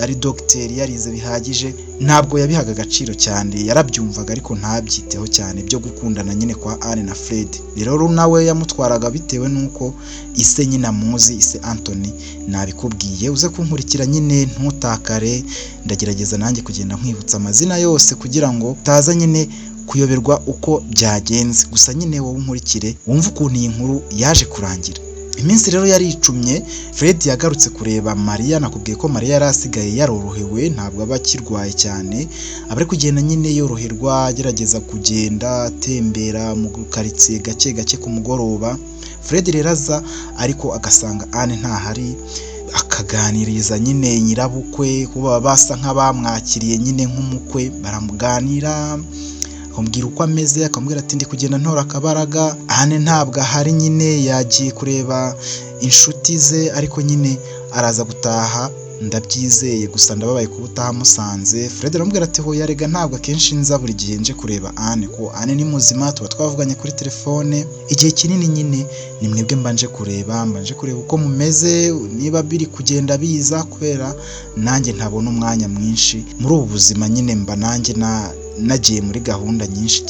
ari dogiteri, yarize bihagije. Ntabwo yabihaga agaciro cyane, yarabyumvaga ariko ntabyiteho cyane byo gukundana nyine kwa Anne na Fred. Rero nawe yamutwaraga bitewe nuko ise nyine amuzi, ise Anthony. Nabikubwiye uze kunkurikira nyine ntutakare, ndagerageza nanjye kugenda nkwibutsa amazina yose kugira ngo utaza nyine kuyoberwa uko byagenze. Gusa nyine wowe unkurikire wumva ukuntu iyi nkuru yaje kurangira. Iminsi rero yaricumye. Fred yagarutse kureba Maria. Nakubwiye ko Maria yari asigaye yarorohewe, ntabwo aba akirwaye cyane, aba ari kugenda nyine yoroherwa, agerageza kugenda atembera mu karitsiye gake gake ku mugoroba. Fred rero aza ariko agasanga Anne ntahari, akaganiriza nyine nyirabukwe kuba basa nk'abamwakiriye nyine nk'umukwe. Baramuganira, akamubwira uko ameze, akamubwira ati ndi kugenda ntora akabaraga. Anne ntabwo ahari nyine, yagiye kureba inshuti ze, ariko nyine araza gutaha ndabyizeye gusa ndababaye kuba utahamusanze. Fred aramubwira ati hoya rega ntabwo akenshi nza buri gihe nje kureba Anne ko Anne ni muzima, tuba twavuganye kuri telefone igihe kinini, nyine ni mwebwe mbanje kureba uko mumeze, niba biri kugenda biza kubera nanjye ntabona umwanya mwinshi muri ubu buzima, nyine mba nanjye nagiye muri gahunda nyinshi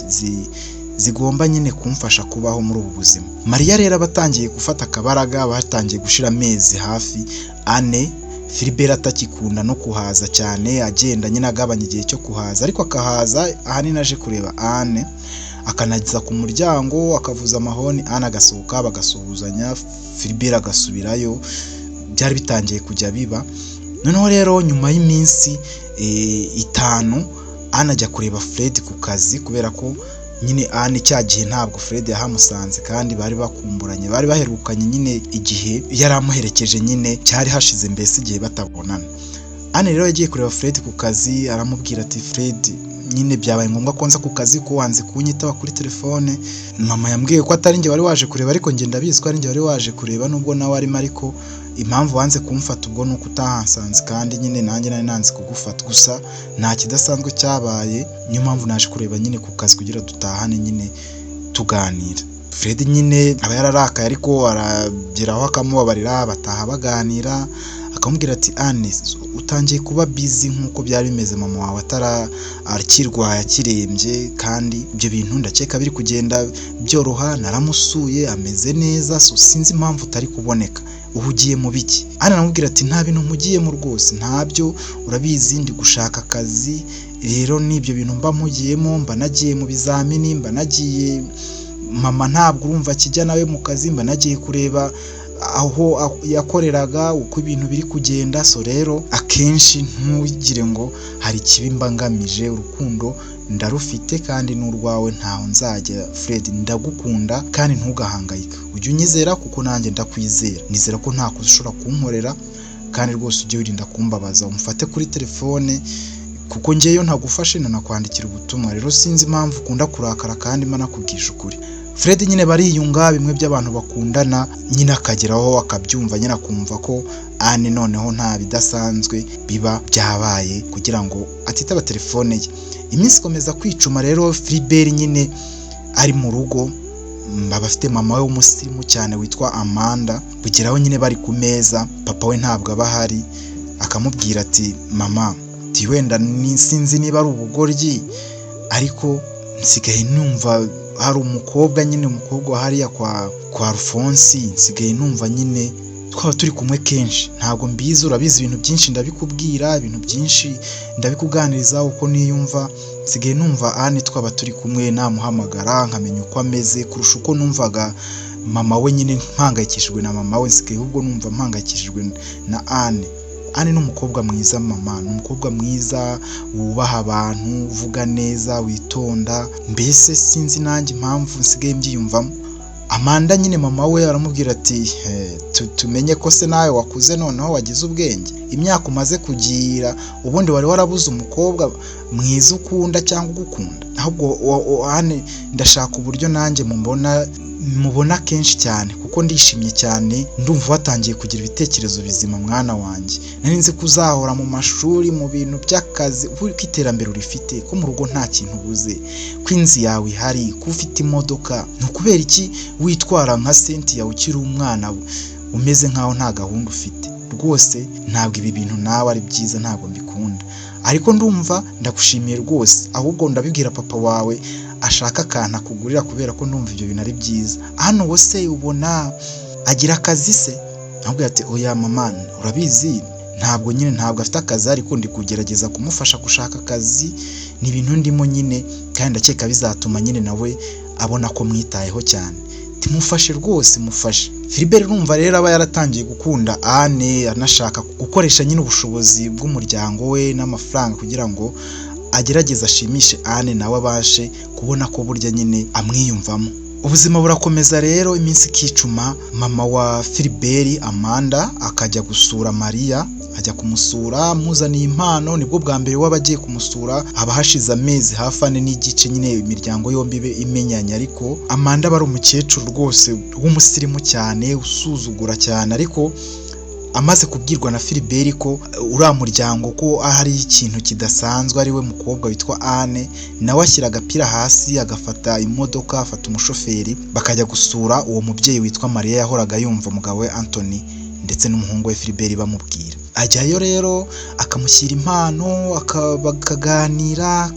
zigomba nyine kumfasha kubaho muri ubu buzima. Mariya rero abatangiye gufata akabaraga, batangiye gushira amezi hafi ane Philbert atakikunda no kuhaza cyane, agenda nyine agabanya igihe cyo kuhaza, ariko akahaza ahanini aje kureba Anne, akanagiza ku muryango akavuza amahoni, Anne agasohoka bagasuhuzanya, Philbert agasubirayo. Byari bitangiye kujya biba. Noneho rero nyuma y'iminsi 5 Anne ajya kureba Fred ku kazi, kubera ko nyine Anne cyagihe ntabwo Fred yahamusanze kandi bari bakumburanye, bari baherukanye nyine igihe yari amuherekeje, nyine cyari hashize mbese igihe batabonana. Anne rero yagiye kureba Fred ku kazi, aramubwira ati Fred nyine byabaye ngombwa ko nza ku kazi ko wanze kunyitaba kuri telefone, mama yambwiye ko atari njye wari waje kureba, ariko njye ndabizi ko ari njye wari waje kureba nubwo nawe arimo, ariko impamvu wanze kumfata ubwo nuko utahansanze kandi nyine nanjye nari nanze kugufata, gusa nta kidasanzwe cyabaye, niyo mpamvu naje kureba nyine ku kazi kugira dutahane nyine tuganira. Fred nyine aba yararakaye ariko arageraho akamubabarira, bataha baganira, akamubwira ati Anne utangiye kuba busy nkuko byari bimeze, mama wawe akirwaye akirembye, kandi ibyo bintu ndakeka biri kugenda byoroha, naramusuye ameze neza, so sinzi impamvu utari kuboneka, uhugiye mu biki? Anne aramubwira ati nta bintu mpugiyemo rwose, ntabyo, urabizi ndi gushaka akazi, rero n'ibyo bintu mba mpugiyemo, mba nagiye mu bizamini, mba nagiye, mama ntabwo urumva kijya nawe mu kazi, mba nagiye kureba aho yakoreraga uko ibintu biri kugenda, so rero akenshi ntugire ngo hari ikibi mbangamije, urukundo ndarufite kandi n'urwawe ntaho nzajya. Fred ndagukunda kandi ntugahangayika, ujye unyizera kuko nanjye ndakwizera, nizera ko nta kosa ushobora kunkorera, kandi rwose ujye wirinda kumbabaza, umufate kuri telefone kuko ngeyo ntagufashe nanakwandikira ubutumwa, rero sinzi impamvu ukunda kurakara kandi mba nakubwije ukuri. Fred nyine bariyunga, bimwe by'abantu bakundana, nyine akageraho akabyumva, nyine akumva ko Anne noneho nta bidasanzwe biba byabaye kugira ngo atitaba telefone ye. Iminsi ikomeza kwicuma rero, Philbert nyine ari mu rugo, baba afite mama we w'umusirimu cyane witwa Amanda, bugeraho nyine bari ku meza, papa we ntabwo aba ahari, akamubwira ati mama ti wenda sinzi niba ari ubugoryi, ariko nsigaye numva hari umukobwa hariya kwa Alphonse, nsigaye numva nyine twaba turi kumwe kenshi, ntabwo mbizi, urabizi ibintu byinshi ndabikubwira, ibintu byinshi ndabikuganiriza uko niyumva, nsigaye numva Anne twaba turi kumwe, namuhamagara nkamenya uko ameze kurusha uko numvaga mama we, nyine mpangayikishijwe na mama we, nsigaye ahubwo numva mpangayikishijwe na Anne. Anne ni umukobwa mwiza mama, ni umukobwa mwiza wubaha abantu, uvuga neza, witonda, mbese sinzi nanjye impamvu nsigaye mbyiyumvamo. Amanda nyine mama we aramubwira ati tumenye ko se nawe wakuze noneho wagize ubwenge, imyaka umaze kugira, ubundi wari warabuze umukobwa mwiza ukunda cyangwa ugukunda, ahubwo Anne ndashaka uburyo nanjye mubona kenshi cyane kuko ndishimye cyane, ndumva watangiye kugira ibitekerezo bizima mwana wanjye, nari nzi kuzahora mu mashuri, mu bintu by'akazi, ko iterambere urifite, ko mu rugo nta kintu ubuze, ko inzu yawe ihari, ko ufite imodoka, ni ukubera iki witwara nka Cynthia ukiri umwana umeze nkaho nta gahunda ufite? Rwose ntabwo ibi bintu nawe ari byiza, ntabwo mbikunda, ariko ndumva ndagushimiye rwose, ahubwo ndabibwira papa wawe ashaka akantu akugurira kubera ko ndumva ibyo bintu ari byiza. Hano wose ubona agira akazi se? Ntabwo ati oya mama, urabizi ntabwo afite akazi, ariko ndi kugerageza kumufasha gushaka akazi, ni ibintu ndimo nyine, kandi ndakeka bizatuma nyine nawe abona ko mwitayeho cyane, timufashe rwose mufashe. Philbert urumva rero aba yaratangiye gukunda Anne, anashaka gukoresha nyine ubushobozi bw'umuryango we n'amafaranga kugira ngo agerageza ashimishe Anne, nawe abashe kubona ko burya nyine amwiyumvamo. Ubuzima burakomeza rero, iminsi ikicuma, mama wa Philbert Amanda akajya gusura Mariya, ajya kumusura muzaniye impano, nibwo bwa mbere wabagiye kumusura, haba hashize amezi hafi 4 n'igice, nyine imiryango yombi imenyanye, ariko Amanda bari umukecuru rwose w'umusirimu cyane, usuzugura cyane, ariko amaze kubwirwa na Philbert ko uriya muryango ko hari ikintu kidasanzwe ari we mukobwa witwa Anne, nawe ashyira agapira hasi agafata imodoka afata umushoferi bakajya gusura uwo mubyeyi witwa Maria yahoraga yumva umugabo we Anthony ndetse n'umuhungu we Philbert bamubwira. Ajyayo rero akamushyira impano bakaganira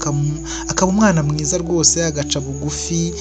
akaba umwana mwiza rwose, agaca bugufi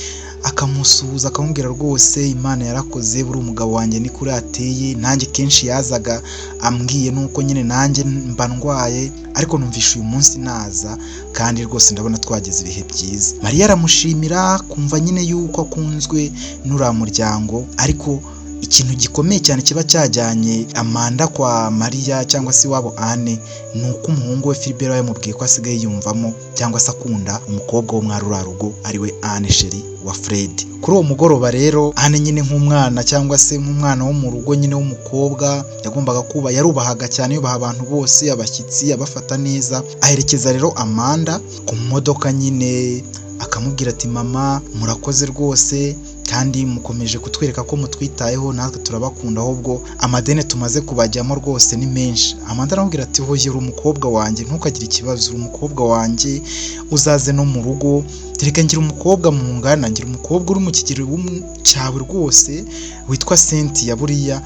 akamusuhuza akamubwira rwose Imana yarakoze, buri umugabo wanjye ni kuri ateye, nanjye kenshi yazaga ambwiye nuko nyine nanjye mba ndwaye ariko numvisha uyu munsi naza kandi rwose ndabona twagize ibihe byiza. Maria aramushimira kumva nyine yuko akunzwe n'uriya muryango, ariko ikintu gikomeye cyane kiba cyajyanye Amanda kwa Maria cyangwa se iwabo Anne ni uko umuhungu we Philbert yamubwiye ko asigaye yumvamo cyangwa se akunda umukobwa wo mwari uriya rugo ariwe Anne Sheri wa Fred. Kuri uwo mugoroba rero Anne nyine nk'umwana cyangwa se nk'umwana wo mu rugo nyine w'umukobwa yagombaga kuba yarubahaga cyane, yubaha abantu bose, abashyitsi abafata neza. Aherekeza rero Amanda ku modoka nyine akamubwira ati mama murakoze rwose kandi mukomeje kutwereka ko mutwitayeho, natwe turabakunda, ahubwo amadeni tumaze kubajyamo rwose ni menshi. Amanda aramubwira ati hoye uri umukobwa wanjye ntukagire ikibazo, uri umukobwa wanjye uzaze no mu rugo, tereka ngira umukobwa mungana, ngira umukobwa uri mu kigero cyawe rwose witwa Cynthia. Buriya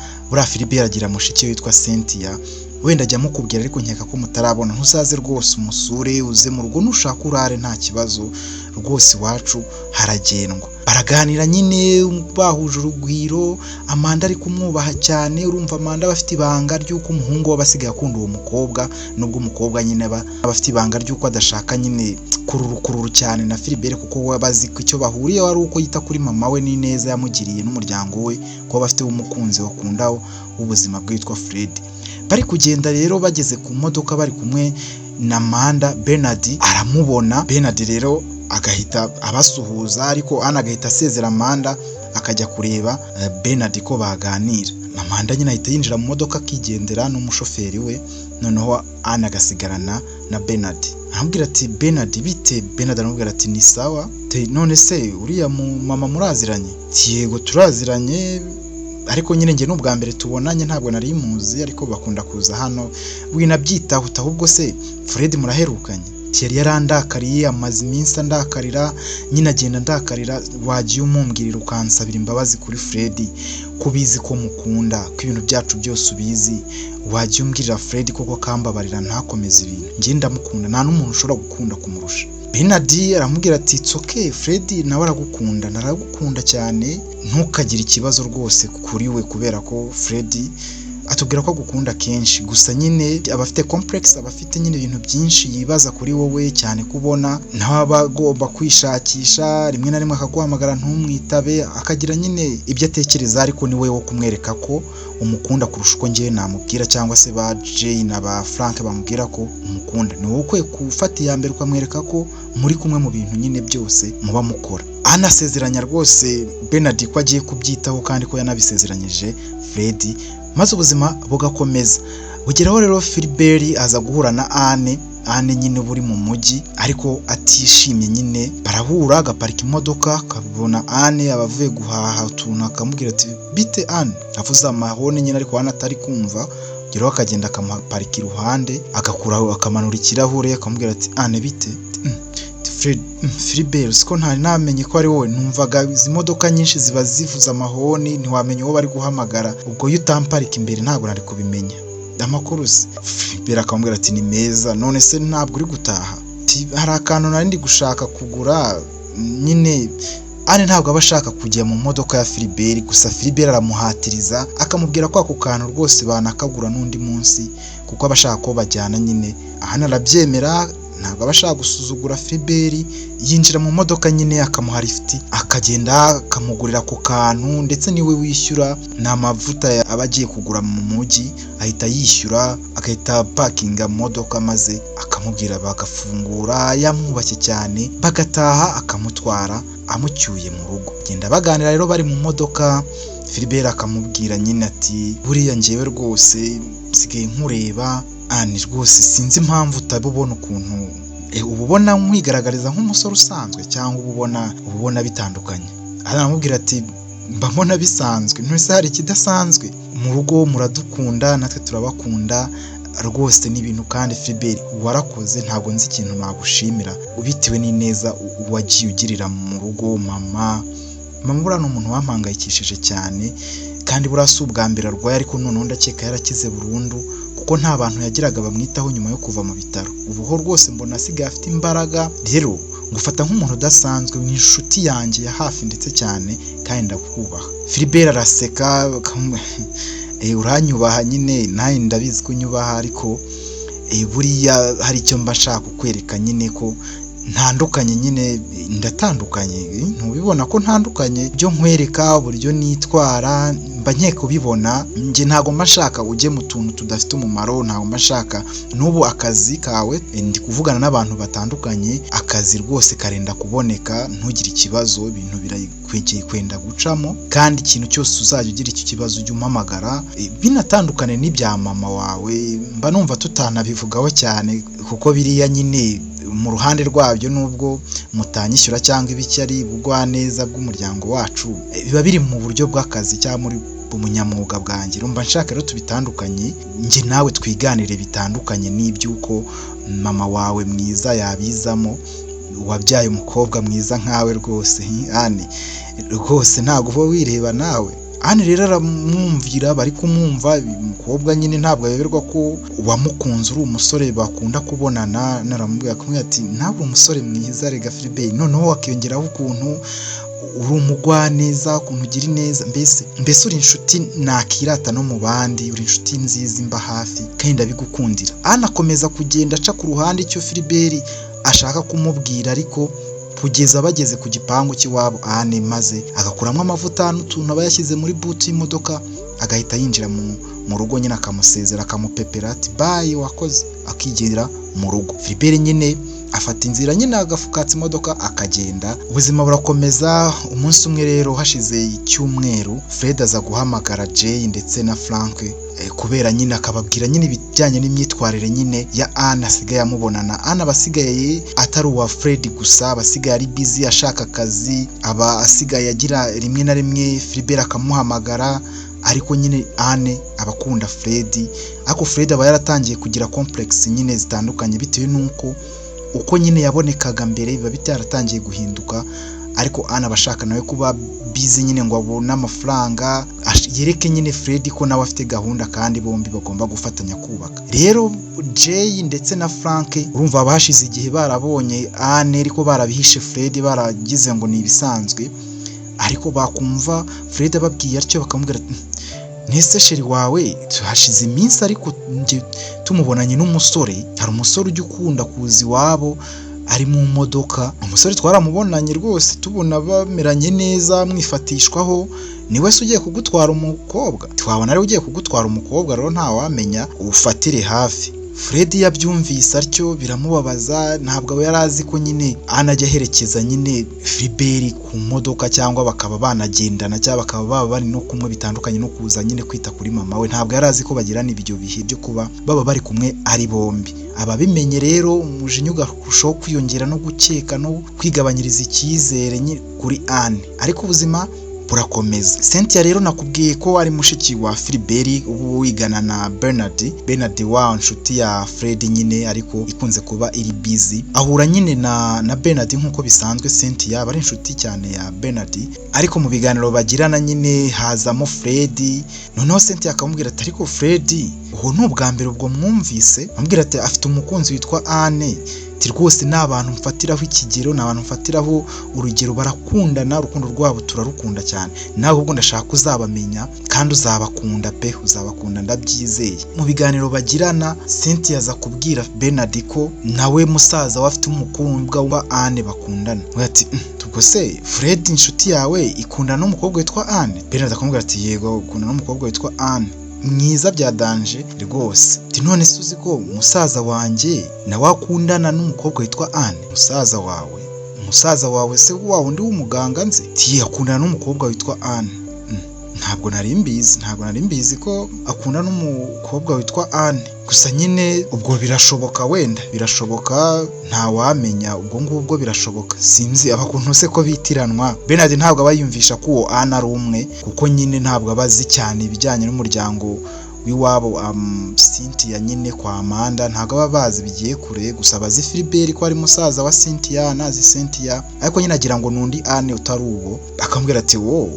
Philbert agira mushiki witwa Cynthia, wenda ajya mukubwira ariko nkeka ko mutarabona, ntuzaze rwose umusure uze mu rugo, nushaka urare nta kibazo rwose, iwacu haragendwa. Baraganira nyine bahuje urugwiro, Amanda ari kumwubaha cyane, urumva Amanda bafite ibanga ry'uko umuhungu we basigaye akunda uwo mukobwa, nubwo umukobwa nyine bafite ibanga ry'uko adashaka nyine kururu cyane na Philbert, kuko we bazi ko icyo bahuriye ari uko yita kuri mama we n'ineza yamugiriye n'umuryango we, ko bafite umukunzi bakunda w'ubuzima bwe witwa Fred. Bari kugenda rero bageze ku modoka bari kumwe na Amanda, Bernard aramubona. Bernard rero agahita abasuhuza, ariko Anne agahita asezera Amanda akajya kureba Bernard ko baganira. Amanda nyine ahita yinjira mu modoka akigendera n'umushoferi we, noneho Anne agasigarana na Bernard. Aramubwira ati Bernard bite? Bernard aramubwira ati ni sawa. None se uriya mama muraziranye? Yego turaziranye, ariko nyine njye n'ubwa mbere tubonanye ntabwo nari muzi, ariko bakunda kuza hano winabyitaho. Ahubwo se Fred muraherukanye? Yari yarandakariye, amaze iminsi andakarira, nyine agenda ndakarira, wagiye umumbwirira ukansabira imbabazi kuri Fred, kubizi ko mukunda, ko ibintu byacu byose ubizi, wagiye umbwirira Fred koko kambabarira ntakomeze ibintu, njye ndamukunda, nta n'umuntu ushobora gukunda kumurusha. Bernard aramubwira ati it's okay, Fred nawe aragukunda, naragukunda cyane, ntukagire ikibazo rwose kuri we, kubera ko Fred atubwira ko agukunda kenshi, gusa nyine abafite complex, abafite nyine ibintu byinshi yibaza kuri wowe cyane, kubona nawe aba agomba kwishakisha, rimwe na rimwe akaguhamagara ntumwitabe, akagira nyine ibyo atekereza, ariko ni wowe wo kumwereka ko umukunda kurusha uko njyewe namubwira, cyangwa se ba Jay na ba Frank bamubwira ko umukunda. Ni wowe ukwiye gufata iya mbere ukamwereka ko muri kumwe mu bintu nyine byose muba mukora. Anasezeranya rwose Bernard ko agiye kubyitaho kandi ko yanabisezeranyije Fred, maze ubuzima bugakomeza. Bugeraho rero Philbert aza guhura na Anne nyine buri mu mujyi, ariko atishimye nyine. Barahura agaparika imodoka, akabona Anne abavuye guhaha utuntu, akamubwira ati bite Anne, avuze amahone nyine, ariko Anne atari kumva. Geraho akagenda akamuparika iruhande, agakuraho akamanura ikirahure, akamubwira ati Anne bite? Philbert siko ntari namenye ko ari wowe, numvaga izi modoka nyinshi ziba zivuza amahoni, ntiwamenye uwo bari guhamagara, ubwo iyo utamparika imbere ntabwo nari kubimenya. Amakuru se? Philbert akamubwira ati ni meza, none se ntabwo uri gutaha? Hari akantu nari ndi gushaka kugura nyine. Anne ntabwo aba ashaka kujya mu modoka ya Philbert, gusa Philbert aramuhatiriza akamubwira ko ako kantu rwose banakagura n'undi munsi, kuko aba ashaka ko bajyana nyine. Anne arabyemera, ntabwo aba ashaka gusuzugura Philbert. Yinjira mu modoka nyine akamuha lift, akagenda akamugurira ako kantu, ndetse niwe wishyura. Ni amavuta aba agiye kugura mu mujyi, ahita yishyura, agahita pakinga modoka, maze akamubwira bagafungura, yamwubashye cyane, bagataha akamutwara amucyuye mu rugo. Genda baganira rero bari mu modoka. Philbert akamubwira nyine ati buriya njyewe rwose sigaye nkureba Anne, rwose sinzi impamvu utabubona ukuntu ububona nkwigaragariza nk'umusore usanzwe, cyangwa ububona bitandukanye. Aramubwira ati mba mbona bisanzwe, ntese hari ikidasanzwe? Mu rugo muradukunda natwe turabakunda rwose n'ibintu, kandi Philbert warakoze, ntabwo nzi ikintu nagushimira bitewe n'ineza wagiye ugirira mu rugo. Mama buriya ni umuntu wampangayikishije cyane, kandi buriya si ubwa mbere arwaye, ariko noneho ndakeka yarakize burundu, kuko nta bantu yagiraga bamwitaho nyuma yo kuva mu bitaro. Ubuho rwose mbona asigaye afite imbaraga. Rero ngufata nk'umuntu udasanzwe, ni inshuti yanjye ya hafi ndetse cyane, kandi ndakubaha. Philbert araseka uranyubaha nyine, nawe ndabizi ko unyubaha, ariko buriya hari icyo mba nshaka kukwereka nyine ko ntandukanye, nyine ndatandukanye, ntubibona ko ntandukanye? Byo nkwereka uburyo nitwara mba nkeka ubibona. Njye ntago mba nshaka ujye mu tuntu tudafite umumaro, ntago mba nshaka. N'ubu akazi kawe ndi kuvugana n'abantu batandukanye, akazi rwose karenda kuboneka, ntugire ikibazo, ibintu birakwegeye kwenda gucamo, kandi ikintu cyose uzajya ugira icyo kibazo ujye umpamagara. Binatandukane n'ibya mama wawe, mba numva tutanabivugaho cyane, kuko biriya nyine mu ruhande rwabyo nubwo mutanyishyura cyangwa ibiki ari ubugwaneza bw'umuryango wacu, biba biri mu buryo bw'akazi cyangwa muri umunyamwuga bwanjye. Rumva nshaka rero tubitandukanye, njye nawe twiganire bitandukanye n'iby'uko mama wawe mwiza yabizamo, wabyaye umukobwa mwiza nkawe rwose. Anne rwose ntabwo uba wireba nawe. Anne rero aramwumvira, bari kumwumva. Umukobwa nyine ntabwo ayoberwa ko wamukunze, uri umusore bakunda kubonana. Naramubwira kumwe ati ntabwo umusore mwiza rega Philbert, noneho wakiyongeraho ukuntu uri umugwaneza, ukuntu ugira neza, mbese uri inshuti nakirata no mu bandi, uri inshuti nziza imba hafi, kandi ndabigukundira. Anne akomeza kugenda aca ku ruhande icyo Philbert ashaka kumubwira, ariko kugeza bageze ku gipangu cy'iwabo Anne maze agakuramo amavuta n'utuntu aba yashyize muri butu y'imodoka, agahita yinjira mu rugo nyine, akamusezera, akamupepera ati bayi wakoze, akigendera mu rugo. Philbert nyine afata inzira nyine, agafukatsa imodoka akagenda. Ubuzima burakomeza. Umunsi umwe rero hashize icyumweru, Fred aza guhamagara Jay ndetse na Frank, kubera nyine akababwira nyine ibijyanye n'imyitwarire nyine ya Anne asigaye amubonana. Anne abasigaye atari uwa Fred gusa, abasigaye ari busy ashaka akazi, aba asigaye agira rimwe na rimwe Philbert akamuhamagara, ariko nyine Anne abakunda Fred, ariko Fred aba yaratangiye kugira complex nyine zitandukanye bitewe n'uko uko nyine yabonekaga mbere biba bitaratangiye guhinduka, ariko Anne abashaka nawe kuba busy nyine ngo abone amafaranga, yereke nyine Fred ko nawe afite gahunda, kandi bombi bagomba gufatanya kubaka. Rero Jay ndetse na Frank urumva bashize igihe barabonye Anne, ariko barabihishe Fred, baragize ngo ni ibisanzwe, ariko bakumva Fred ababwiye atyo bakamubwira nese sheri wawe hashize iminsi ariko nje tumubonanye n'umusore, hari umusore ujya ukunda kuza iwabo ari mu modoka. Umusore twaramubonanye rwose tubona bameranye neza, mwifatishwaho, ni wese ugiye kugutwara umukobwa. Twabona ari ugiye kugutwara umukobwa, rero nta wamenya ufatire hafi. Fred yabyumvise atyo biramubabaza, ntabwo aba yarazi ko nyine anajya aherekeza nyine Philbert ku modoka, cyangwa bakaba banagendana, cyangwa bakaba baba bari no kumwe, bitandukanye no kuza nyine kwita kuri mama we. Ntabwo yarazi ko bagirana ibyo bihe byo kuba baba bari kumwe ari bombi. Ababimenye rero umujinya ugarushaho kwiyongera no gukeka no kwigabanyiriza icyizere kuri Anne, ariko ubuzima burakomeza. Cynthia rero nakubwiye ko ari mushiki wa Philbert, ubu wigana na Bernard wa nshuti ya Fred nyine, ariko ikunze kuba iri busy. Ahura nyine na Bernard nkuko bisanzwe. Cynthia bari inshuti cyane ya Bernard, ariko mu biganiro bagirana nyine hazamo Fred. Noneho Cynthia akamubwira ati ariko Fred uho n'ubwa mbere ubwo mwumvise? Amubwira ati afite umukunzi witwa Anne, rwose ni abantu mfatiraho ikigero, ni abantu mfatiraho urugero, barakundana, urukundo rwabo turarukunda cyane. Nawe ubwo ndashaka uzabamenya kandi uzabakunda pe, uzabakunda ndabyizeye. Mu biganiro bagirana Cynthia aza kubwira Bernard ko nawe musaza we afite umukobwa wa Anne bakundana. We ati ubwo se Fred inshuti yawe ikundana n'umukobwa witwa Anne? Bernard akamubwira ati yego ukundana n'umukobwa witwa Anne mwiza bya danje rwose. None se uzi ko musaza wanjye nawe akundana n'umukobwa witwa Anne? Musaza wawe se wa wundi w'umuganga nze? Akundana n'umukobwa witwa Anne. ntabwo nari mbizi ko akunda n'umukobwa witwa Anne, gusa nyine ubwo birashoboka ntawamenya, ubwo ngubwo birashoboka, sinzi abakuntu se ko bitiranwa. Bernard ntabwo aba yumvisha ko uwo Anne ari umwe, kuko nyine ntabwo aba azi cyane ibijyanye n'umuryango w'iwabo Cynthia nyine kwa Amanda, ntabwo aba bazi bigiye kure, gusa bazi Philbert ko ari musaza wa Cynthia, nazi Cynthia, ariko nyine agira ngo nundi Anne utari uwo, akamubwira ati wo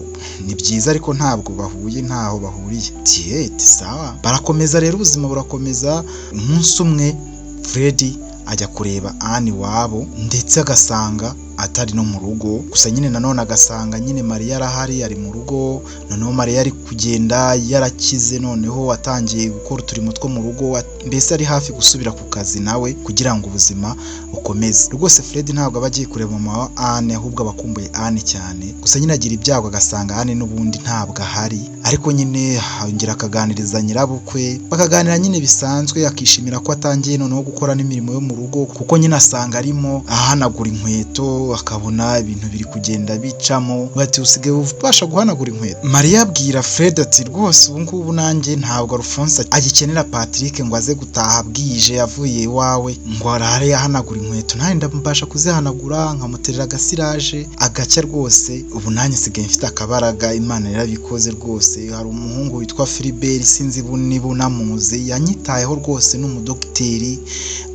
ni byiza ariko ntabwo bahuye, ntaho bahuriye. Ati sawa, barakomeza rero, ubuzima burakomeza. Umunsi umwe Fred ajya kureba Anne wabo, ndetse agasanga atari no mu rugo, gusa nyine nanone agasanga nyine Mariya arahari, ari mu rugo. Noneho Mariya ari kugenda yarakize, noneho atangiye gukora uturimo two mu rugo, mbese ari hafi gusubira ku kazi nawe kugira ngo ubuzima bukomeze. Rwose Fred ntabwo aba agiye kureba mama wa Anne, ahubwo aba akumbuye Anne cyane, gusa nyine agira ibyago agasanga Anne n'ubundi ntabwo ahari, ariko nyine hongera akaganiriza nyirabukwe, bakaganira nyine bisanzwe, akishimira ko atangiye noneho gukora n'imirimo yo mu rugo, kuko nyine asanga arimo ahanagura inkweto, akabona ibintu biri kugenda bicamo, bati usigaye ubasha guhanagura inkweto. Mariya abwira Fred ati rwose ubu ngubu nanjye ntabwo Alphonse agikenera Patrick ngo aze gutaha bwije avuye iwawe ngo arare yahanagura inkweto, nanjye ndabasha kuzihanagura nkamuterera agasiraje agacya. Rwose ubu nanjye sigaye mfite akabaraga, Imana yarabikoze rwose. Hari umuhungu witwa Philbert, sinzi niba unamuzi, yanyitayeho rwose, n'umudogiteri,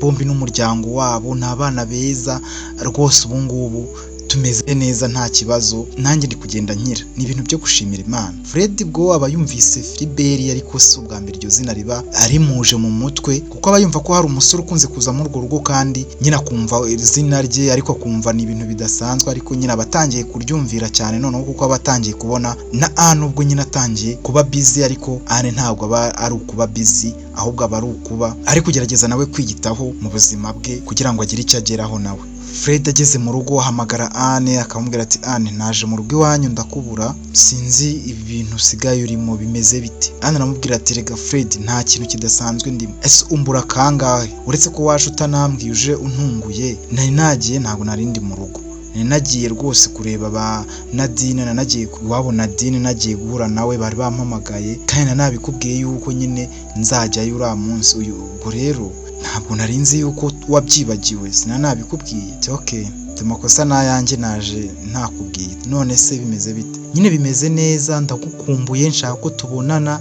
bombi n'umuryango wabo ni abana beza rwose, ubu ngubu tumeze neza nta kibazo, nanjye ndi kugenda nkira. Ni ibintu byo gushimira Imana. Fred bwo aba yumvise Philbert, ariko si ubwa mbere iryo zina riba arimuje mu mutwe, kuko aba yumva ko hari umusore ukunze kuza muri urwo rugo, kandi nyine akumva izina rye, ariko akumva ni ibintu bidasanzwe, ariko nyine aba atangiye kuryumvira cyane noneho, kuko aba atangiye kubona na Anne ubwo nyine atangiye kuba busy, ariko Anne ntabwo aba ari ukuba busy, ahubwo aba ari ukuba ari kugerageza nawe kwiyitaho mu buzima bwe kugira ngo agire icyo ageraho nawe. Fred ageze mu rugo ahamagara Anne, akamubwira ati Anne naje mu rugo iwanyu ndakubura, sinzi ibintu usigaye urimo bimeze bite. Anne aramubwira ati rega Fred nta kintu kidasanzwe ndimo, ese umbura kangahe, uretse ko waje utanambwiye uje untunguye. Nari nagiye, ntabwo nari ndi mu rugo, nari nagiye rwose kureba ba Nadine, nanagiye iwabo Nadine, nagiye guhura nawe, bari bampamagaye kandi nabikubwiye yuko nyine nzajyayo uriya munsi uyu, ubwo rero ntabwo nari nzi yuko wabyibagiwe, sinanabikubwiye. Okay, amakosa n'ayanjye, naje ntakubwiye. None se bimeze bite? Nyine bimeze neza, ndagukumbuye, nshaka ko tubonana,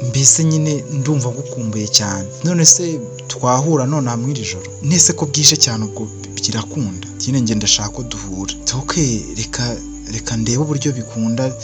mbese nyine ndumva ngukumbuye cyane. None se twahura none hamwe iri joro? Nese ko bwije cyane ubwo birakunda? Nyine ngenda ndashaka ko duhura. Okay, reka ndebe uburyo bikunda,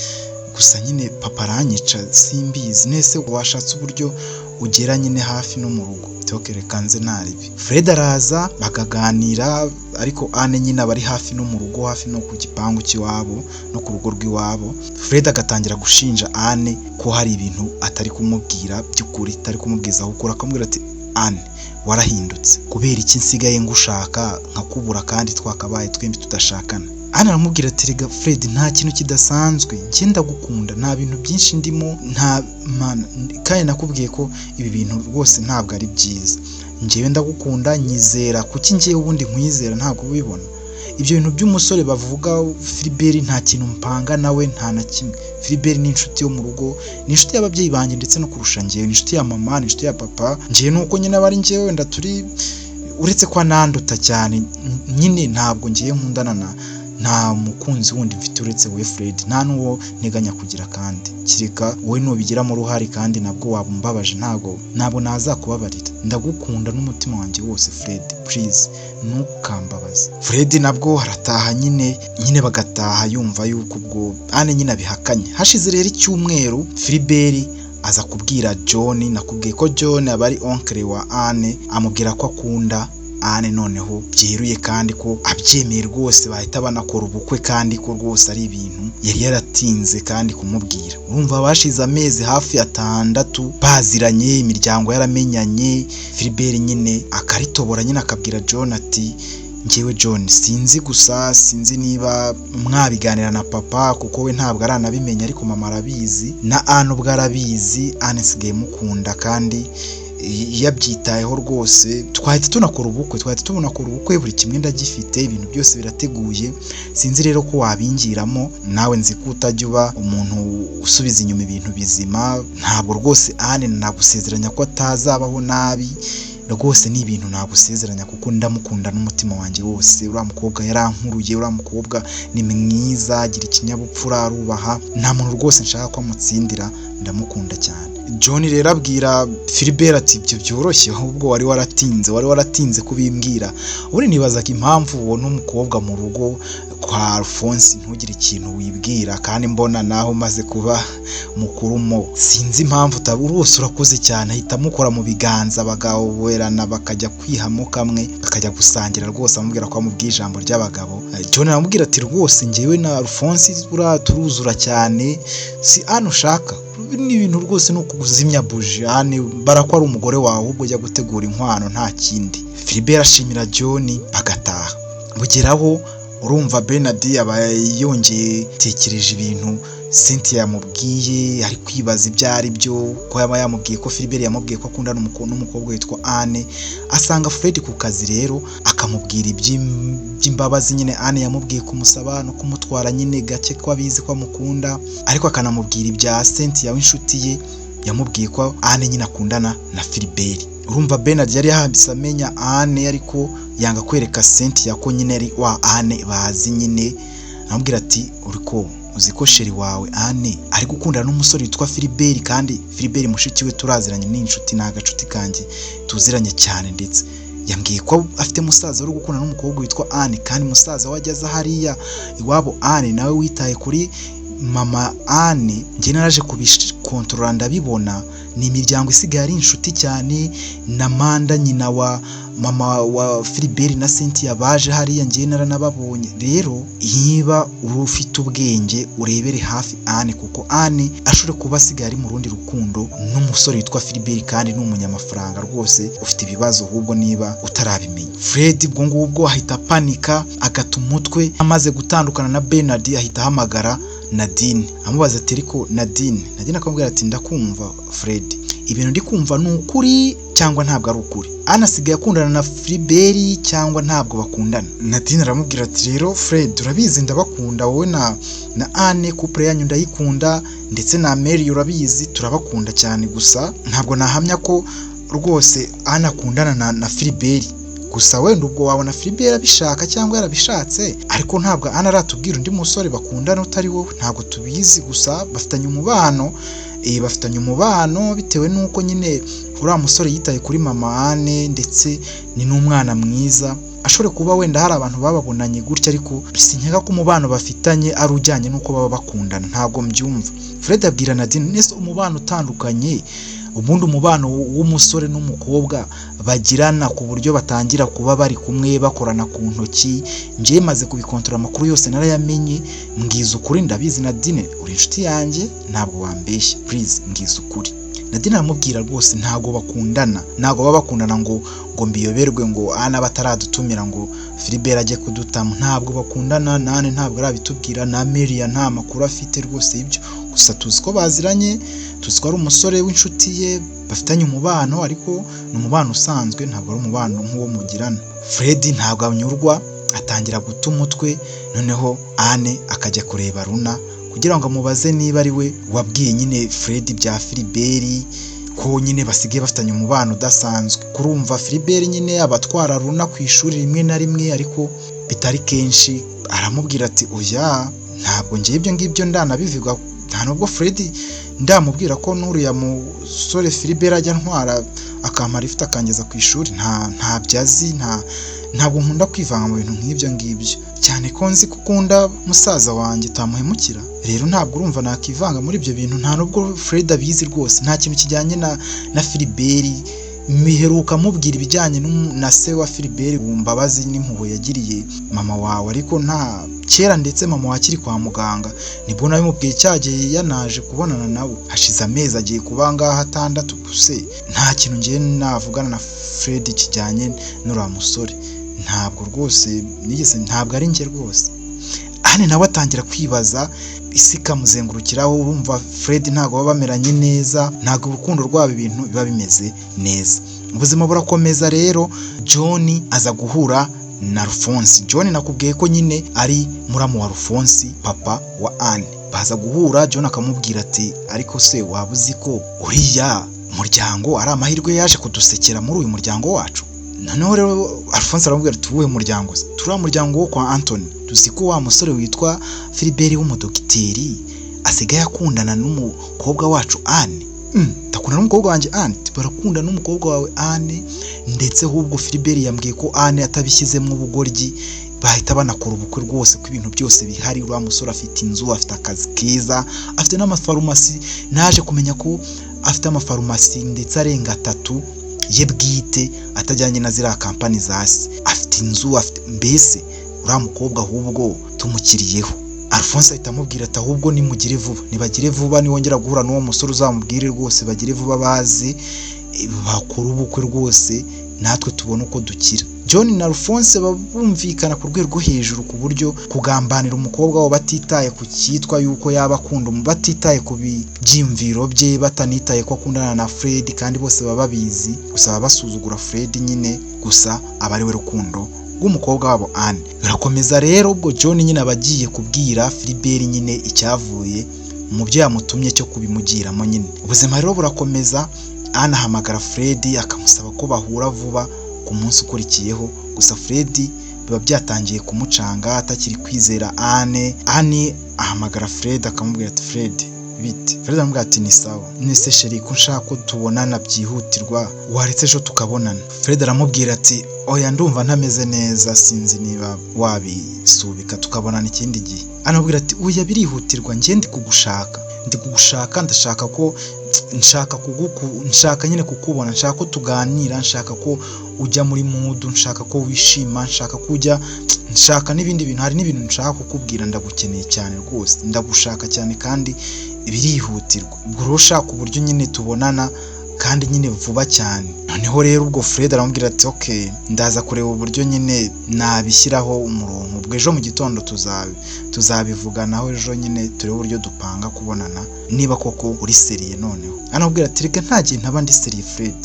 gusa nyine papa aranyica simbizi. Nese washatse uburyo ugera nyine hafi no mu rugo? Reka nze naribi. Fred araza bakaganira, ariko Anne nyine aba ari hafi no mu rugo, hafi no ku gipangu cy'iwabo no ku rugo rw'iwabo. Fred agatangira gushinja Anne ko hari ibintu atari kumubwira by'ukuri, atari kumubwiza ukuri. Akamubwira ati Anne warahindutse, kubera iki nsigaye ngushaka nkakubura kandi twakabaye twembi tudashakana? Anne aramubwira ati rega Fred nta kintu kidasanzwe, njye ndagukunda, nta bintu byinshi ndimo, nta mana, kandi nakubwiye ko ibi bintu rwose ntabwo ari byiza. Njyewe ndagukunda, nyizera, kuki njyewe ubundi nkwizera ntabwo ubibona? Ibyo bintu by'umusore bavuga Philbert nta kintu mpanga nawe, nta na kimwe. Philbert ni inshuti yo mu rugo, ni inshuti y'ababyeyi banjye ndetse no kurusha njyewe, ni inshuti ya mama, ni inshuti ya papa. Njyewe nuko nyine aba ari njyewe wenda turi, uretse ko ananduta cyane nyine, ntabwo ngiye nkundana nta mukunzi wundi mfite uretse we Fred, nta n'uwo nteganya kugira, kandi kireka wowe nubigiramo uruhare, kandi nabwo waba umbabaje, ntabwo nazakubabarira. Ndagukunda n'umutima wanjye wose Fred, please ntukambabaze. Fred nabwo arataha nyine bagataha yumva yuko ubwo Anne nyine abihakanye. Hashize rero icyumweru, Philbert aza kubwira John, nakubwiye ko John aba ari oncle wa Anne, amubwira ko akunda Anne noneho byeruye, kandi ko abyemeye rwose, bahita banakora ubukwe, kandi ko rwose ari ibintu yari yaratinze kandi kumubwira. Urumva bashize amezi hafi 6 baziranye, imiryango yaramenyanye. Philbert nyine akaritobora nyine akabwira John ati njyewe John sinzi niba mwabiganira na papa, kuko we ntabwo aranabimenya, ariko mama arabizi, na Anne ubwo arabizi. Anne sigaye mukunda, kandi yabyitayeho rwose, twahita tunakora ubukwe buri kimwe ndagifite, ibintu byose birateguye. Sinzi rero ko wabingiramo, nawe nzi ko utajya uba umuntu usubiza inyuma ibintu bizima. Ntabwo rwose Anne nagusezeranya ko atazabaho nabi rwose, ni ibintu nagusezeranya kuko ndamukunda n'umutima wanjye wose. Uriya mukobwa yarankuruye, uriya mukobwa ni mwiza, agira ikinyabupfura, arubaha, nta muntu rwose nshaka ko amutsindira, ndamukunda cyane. John rero abwira Philbert ati ibyo byoroshye, ahubwo wari waratinze kubimbwira. Ubundi nibazaga impamvu ubona umukobwa mu rugo kwa Alphonse ntugire ikintu wibwira, kandi mbona naho umaze kuba mukurumo. Sinzi impamvu rwose urakoze cyane, ahita amukora mu biganza, bagawerana bakajya kwihamo kamwe, bakajya gusangira rwose, amubwira ko amubwiye ijambo ry'abagabo. John aramubwira ati rwose njyewe na Alphonse turuzura cyane, si Anne ushaka, ni ibintu rwose ni ukuzimya buji. Anne barakwa ari umugore wawe, ahubwo ujya gutegura inkwano nta kindi. Philbert ashimira John bagataha. Bugeraho urumva Bernard aba yongeye tekereje ibintu Cynthia yamubwiye, ari kwibaza ibyo ari byo, ko yaba yamubwiye ko Philbert yamubwiye ko akundana n'umukobwa witwa Anne. Asanga Fred ku kazi rero akamubwira iby'imbabazi nyine Anne yamubwiye kumusaba no kumutwara nyine gake, ko abizi ko amukunda, ariko akanamubwira ibya Cynthia w'inshuti ye yamubwiye ko Anne nyine akundana na Philbert. Urumva Bernard yari yahambise amenya Anne, ariko yanga kwereka Cynthia ko nyine ari wa Anne bazi nyine. Amubwira ati uriko uzi ko sheri wawe Anne ari gukundana n'umusore witwa Philbert, kandi Philbert mushiki we turaziranye, n'inshuti, ni agacuti kanjye tuziranye cyane, ndetse yambwiye ko afite musaza uri gukundana n'umukobwa witwa Anne, kandi musaza we ageze hariya iwabo Anne nawe witaye kuri mama Anne. Njye naraje kubikontorora ndabibona, ni imiryango isigaye ari inshuti cyane na Manda nyina wa mama wa Philbert na Cynthia baje hariya, njye naranababonye. Rero niba ufite ubwenge urebere hafi Anne, kuko Anne ashobora kuba asigaye ari mu rundi rukundo n'umusore witwa Philbert, kandi ni umunyamafaranga rwose, ufite ibibazo ahubwo niba utarabimenya. Fred ubwo ngubwo ahita panika, agata umutwe. Amaze gutandukana na Bernard ahita ahamagara Nadine amubaza ati ariko Nadine akamubwira ati ndakumva Fred, ibintu ndi kumva ni ukuri cyangwa ntabwo ari ukuri? Anne asigaye akundana na Philbert cyangwa ntabwo bakundana? Nadine aramubwira ati rero Fred, urabizi ndabakunda, wowe na Anne couple yanyu ndayikunda, ndetse na Mary urabizi turabakunda cyane, gusa ntabwo nahamya ko rwose Anne akundana na Philbert. Gusa wenda ubwo wabona Philbert abishaka cyangwa yarabishatse, ariko ntabwo Anne aratubwira undi musore bakundana utari wowe, ntabwo tubizi. Gusa bafitanye umubano bitewe n'uko nyine uriya musore yitaye kuri mama Anne, ndetse ni n'umwana mwiza. Ashobora kuba wenda hari abantu bababonanye gutya, ariko sinkeka ko umubano bafitanye ari ujyanye n'uko baba bakundana, ntabwo mbyumva. Fred abwira Nadine nese umubano utandukanye, ubundi umubano w'umusore n'umukobwa bagirana ku buryo batangira kuba bari kumwe bakorana ku ntoki. Nje maze kubikontorora amakuru yose narayamenye, mbwiza ukuri, ndabizi Nadine uri inshuti yanjye, ntabwo wambeshya, please mbwiza ukuri. Nadine aramubwira rwose ntabwo baba bakundana ngo mbiyoberwe, ngo Anne bataradutumira ngo Philbert ajye kudutamo, ntabwo bakundana. Nane ntabwo arabitubwira, na Mary nta makuru afite rwose ibyo. Gusa tuzi ko baziranye, tuzi ko ari umusore w'inshuti ye, bafitanye umubano, ariko ni umubano usanzwe, ntabwo ari umubano nk'uwo mugirana. Fred ntabwo anyurwa, atangira guta umutwe. Noneho Anne akajya kureba Runa kugira ngo amubaze niba ari we wabwiye nyine Fred bya Philbert, ko nyine basigaye bafitanye umubano udasanzwe. Kurumva Philbert nyine abatwara Runa ku ishuri rimwe na rimwe, ariko bitari kenshi. Aramubwira ati oya, ntabwo ngiye ibyo ngibyo ndanabivuga, nta nubwo Fred ndamubwira ko n'uriya musore Philbert ajya ntwara akamara ifite akangeza ku ishuri, ntabyo azi, ntabwo nkunda kwivanga mu bintu nk'ibyo ngibyo, cyane ko nzi ko ukunda musaza wanjye utamuhemukira. Rero ntabwo urumva nakivanga muri ibyo bintu, nta nubwo Fred abizi rwose, nta kintu kijyanye na Philbert. Miheruka mubwira ibijyanye na se wa Philbert, Mbabazi n'impuhwe yagiriye mama wawe, ariko nta kera, ndetse mama wakiri kwa muganga nibwo nabimubwiye, cyagiye yanaje kubonana nawe hashize amezi agiye kuba ngaha 6 gusa. Nta kintu ngiye navugana na Fred kijyanye n'uriya musore, ntabwo rwose nigeze, ntabwo ari njye rwose. Anne nawe atangira kwibaza isi ikamuzengurukiraho. Urumva Fred ntabwo baba bameranye neza, ntabwo urukundo rwabo ibintu biba bimeze neza. Ubuzima burakomeza rero, John aza guhura na Alphonse. John nakubwiye ko nyine ari muramu wa Alphonse, papa wa Anne. Baza guhura, John akamubwira ati ariko se waba uzi ko uriya muryango ari amahirwe yaje kudusekera muri uyu muryango wacu? Noneho rero Alphonse aramubwira ati uwuhe muryango se? Turiya muryango wo kwa Anthony. Tuzi ko wa musore witwa Philibert w'umudogiteri asigaye akundana n'umukobwa wacu Anne. Takunda n'umukobwa wanjye Anne? Barakunda n'umukobwa wawe Anne, ndetse ahubwo Philibert yambwiye ko Anne atabishyizemo ubugoryi bahita banakora ubukwe rwose, ko ibintu byose bihari. Uriya musore afite inzu, afite akazi keza, afite n'amafarumasi. Naje kumenya ko afite amafarumasi ndetse arenga 3 ye bwite atajyanye na ziriya kampani zasi. Afite inzu, afite mbese uriya mukobwa ahubwo tumukiriyeho. Alphonse ahita amubwira ati ahubwo nimugire vuba, nibagire vuba, niwongera guhura n'uwo musore uzamubwire rwose bagire vuba baze bakora ubukwe rwose natwe tubone uko dukira. John na Alphonse babumvikana ku rwego hejuru, ku buryo kugambanira umukobwa wabo batitaye ku cyitwa yuko yaba akunda, batitaye ku byimviro bye, batanitaye ko akundana na Fred, kandi bose baba babizi, gusa baba basuzugura Fred nyine, gusa aba ari we rukundo rw'umukobwa wabo Anne. Birakomeza rero, ubwo John nyine abagiye kubwira Philibert nyine icyavuye mu byo yamutumye cyo kubimugiramo nyine. Ubuzima rero burakomeza, Anne ahamagara Fred akamusaba ko bahura vuba ku munsi ukurikiyeho, gusa Fred biba byatangiye kumucanga, atakiri kwizera Anne. Anne ahamagara Fred akamubwira ati Fred bite? Fred aramubwira ati ni sawa, nese sheri ko nshaka ko tubonana byihutirwa, waretse ejo tukabonana. Fred aramubwira ati oya ndumva ntameze neza, sinzi niba wabisubika tukabonana ikindi gihe. Anamubwira ati oya birihutirwa, njye ndi kugushaka, ndashaka ko nshaka nyine kukubona, nshaka ko tuganira, nshaka ko ujya muri mood, nshaka ko wishima, nshaka kujya, nshaka n'ibindi bintu, hari n'ibintu nshaka kukubwira, ndagukeneye cyane rwose, ndagushaka cyane kandi birihutirwa. Ubwo ushaka uburyo nyine tubonana kandi nyine vuba cyane. Noneho rero ubwo Fred aramubwira ati okay, ndaza kureba uburyo nyine nabishyiraho umurongo, ubwo ejo mu gitondo tuzabivuganaho, ejo nyine turebe uburyo dupanga kubonana niba koko uri seriye. Noneho anamubwira ati reka nta gihe ntaba ndi seriye Fred,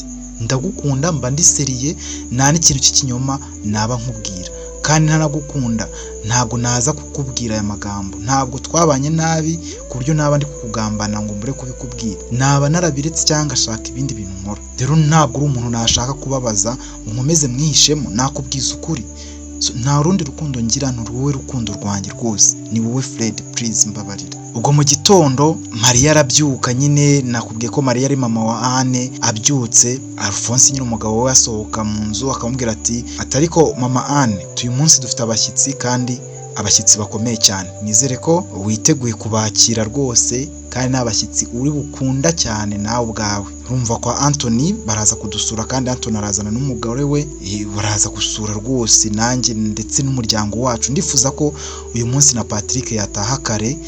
ndagukunda, mba ndi seriye, nta n'ikintu cy'ikinyoma naba nkubwira, kandi ntanagukunda ntabwo naza kukubwira aya magambo, ntabwo twabanye nabi ku buryo naba ndi kukugambana ngo mbure kubikubwira, naba narabiretse cyangwa ashaka ibindi bintu nkora. Rero ntabwo uri umuntu nashaka kubabaza ngo nkomeze mwihishemo, nakubwiza ukuri. Nta rundi rukundo ngira, ni wowe rukundo rwanjye rwose, ni wowe Fred, please mbabarira. Ubwo mu gitondo Maria arabyuka nyine, nakubwiye ko Maria ari mama wa Anne. Abyutse Alphonse nyine umugabo we asohoka mu nzu akamubwira ati ariko mama Anne, uyu munsi dufite abashyitsi kandi abashyitsi bakomeye cyane, nizere ko witeguye kubakira rwose, kandi n'abashyitsi uri bukunda cyane nawe ubwawe. Urumva kwa Anthony baraza kudusura, kandi Anthony arazana n'umugore we, baraza gusura rwose nanjye ndetse n'umuryango wacu. Ndifuza ko uyu munsi na Patrick yataha kare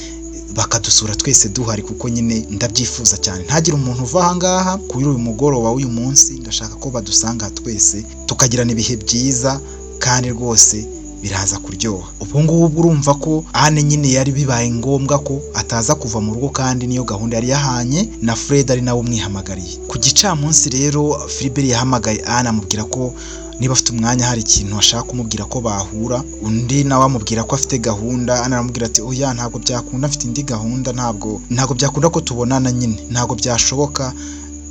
bakadusura twese duhari, kuko nyine ndabyifuza cyane. Ntagire umuntu uva aha ngaha kuri uyu mugoroba w'uyu munsi, ngashaka ko badusanga twese tukagirana ibihe byiza, kandi rwose biraza kuryoha. Ubwo ngubwo urumva ko Anne nyine yari bibaye ngombwa ko ataza kuva mu rugo, kandi niyo gahunda yari yahanye na Fred ari nawe umwihamagariye. Ku gicamunsi rero Philibert yahamagaye Anne amubwira ko niba afite umwanya hari ikintu ashaka kumubwira ko bahura. Undi nawe amubwira ko afite gahunda. Anne aramubwira ati oya ntabwo byakunda, afite indi gahunda, ntabwo byakunda ko tubonana, nyine ntabwo byashoboka,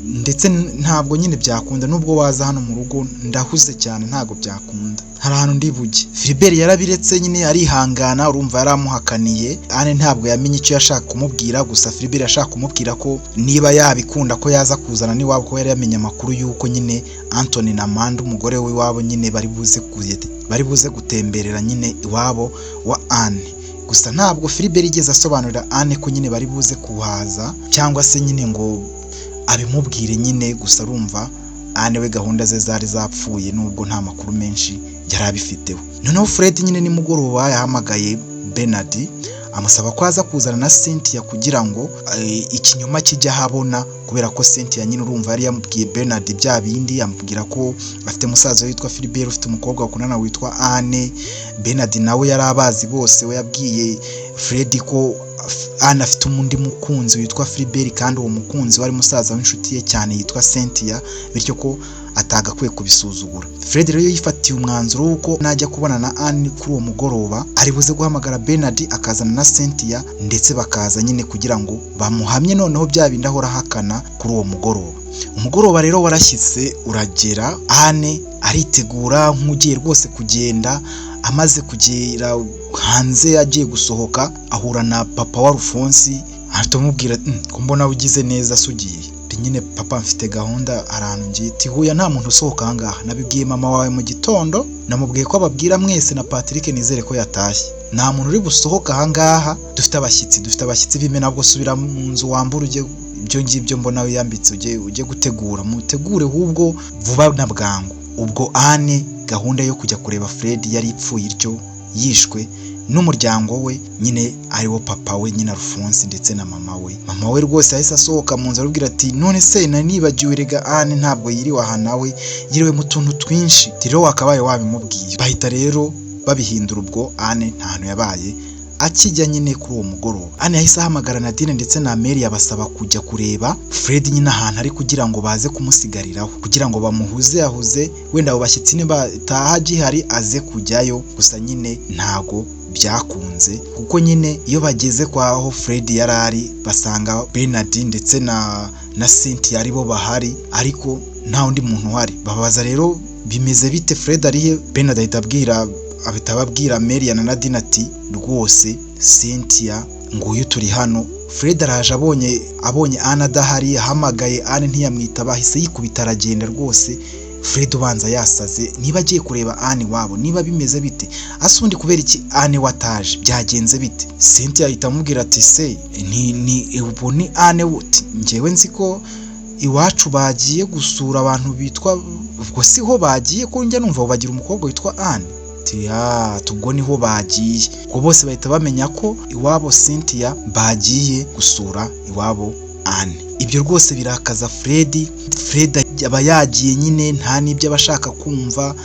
ndetse ntabwo nyine byakunda, nubwo waza hano mu rugo ndahuze cyane, ntabwo byakunda, hari ahantu ndi bujye. Philibert yarabiretse nyine arihangana, urumva yaramuhakaniye. Anne ntabwo yamenye icyo yashaka kumubwira, gusa Philibert yashaka kumubwira ko niba yabikunda ko yaza kuzana n'iwabo, ko yari yamenye amakuru y'uko nyine Anthony na Amanda umugore we wabo nyine bari buze gutemberera nyine iwabo wa Anne. Gusa ntabwo Philibert yigeze asobanurira Anne ko nyine bari buze kuhaza, cyangwa se nyine ngo abimubwire nyine. Gusa urumva Anne we gahunda ze zari zapfuye, nubwo nta makuru menshi yari abifiteho. Noneho Fred nyine nimugoroba yahamagaye Bernard amusaba ko aza kuzana na Cynthia kugira ngo ikinyoma kijya habona, kubera ko Cynthia nyine urumva yari yamubwiye Bernard bya bindi, amubwira ko afite musaza witwa Philibert, ufite umukobwa wakundana witwa Anne. Bernard nawe yari abazi bose, we yabwiye Fred ko Anne afite umundi mukunzi witwa Philbert kandi uwo mukunzi wari musaza w'inshuti ye cyane yitwa Cynthia, bityo ko atagakwiye kubisuzugura. Fred rero yifatiye umwanzuro w'uko najya kubona na Anne kuri uwo mugoroba ari buze guhamagara Bernard akazana na Cynthia ndetse bakaza nyine kugira ngo bamuhamye noneho bya bindi ahora hakana kuri uwo mugoroba. Umugoroba rero warashyitse uragera, Anne aritegura nk'ugiye rwose kugenda. Amaze kugera hanze agiye gusohoka ahura na papa wa Alphonse, aramubwira ko mbona ugize neza sugiye. Nyine papa mfite gahunda arantu ngiye. Tihuya nta muntu usohoka ahangaha, nabibwiye mama wawe mu gitondo, namubwiye ko ababwira mwese na Patrick nizere ko yatashye. Nta muntu uri busohoka ahangaha, dufite abashyitsi bime nabwo subira mu nzu wambura ujye ibyo ngibyo mbona wiyambitse ujye gutegura, mutegure hubwo vuba na bwangu. Ubwo Anne gahunda yo kujya kureba Fred yari ipfuye iryo yishwe n'umuryango we, nyine ariwo papa we nyine Alphonse ndetse na mama we rwose yahise asohoka mu nzu arubwira ati none se nibagiwe rega Anne ntabwo yiriwe aha nawe yiriwe mu tuntu twinshi, rero wakabaye wabimubwiye. Bahita rero babihindura, ubwo Anne nta hantu yabaye akijya nyine kuri uwo mugoroba. Anne yahise ahamagara Nadine ndetse na Mary abasaba kujya kureba Fred nyine ahantu ari kugira ngo baze kumusigariraho, kugira ngo bamuhuze wenda abo bashyitsi niba taha gihari aze kujyayo. Gusa nyine ntago byakunze kuko nyine iyo bageze kwaho Fred yarari basanga Bernard ndetse na Cynthia aribo bahari ariko nta undi muntu uhari. Babaza rero bimeze bite, Fred arihe? Bernard ahita ababwira Mary na Nadine ati rwose Cynthia nguyu turi hano. Fred araje abonye Anne adahari, ahamagaye Anne ntiyamwita, bahise yikubita aragenda rwose. Fred ubanza yasaze niba agiye kureba Anne wabo, niba bimeze bite asundi kubera iki Anne wataje byagenze bite. Cynthia ahita amubwira ati se ubu ni Anne wuti njyewe nzi ko iwacu bagiye gusura abantu bitwa ubwo siho bagiye ko njya numva bagira umukobwa witwa Anne. Tubwo niho bagiye. Ubwo bose bahita bamenya ko iwabo Cynthia bagiye gusura iwabo Anne. Ibyo rwose birakaza Fred aba yagiye nyine nta n'ibyo abashaka kumva.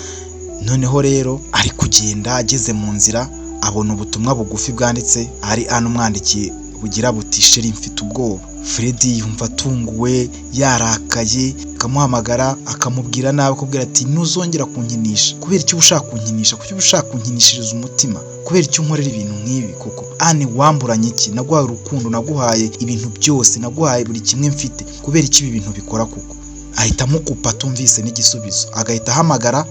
Noneho rero ari kugenda, ageze mu nzira abona ubutumwa bugufi bwanditse ari Anne umwandikiye bugira buti sheri mfite ubwoba. Fred yumva atunguwe yarakaye, akamuhamagara akamubwira nabi, akubwira ati ntuzongera kunkinisha. Kubera icyo ushaka kunkinisha, kuki ushaka kunkinishiriza umutima, kubera icyo unkorera ibintu nk'ibi koko Anne wamburanye iki? Naguhaye urukundo, naguhaye ibintu byose, naguhaye buri kimwe mfite, kubera icyo ibi bintu bikora koko? Ahita amukupa atumvise n'igisubizo, agahita ahamagara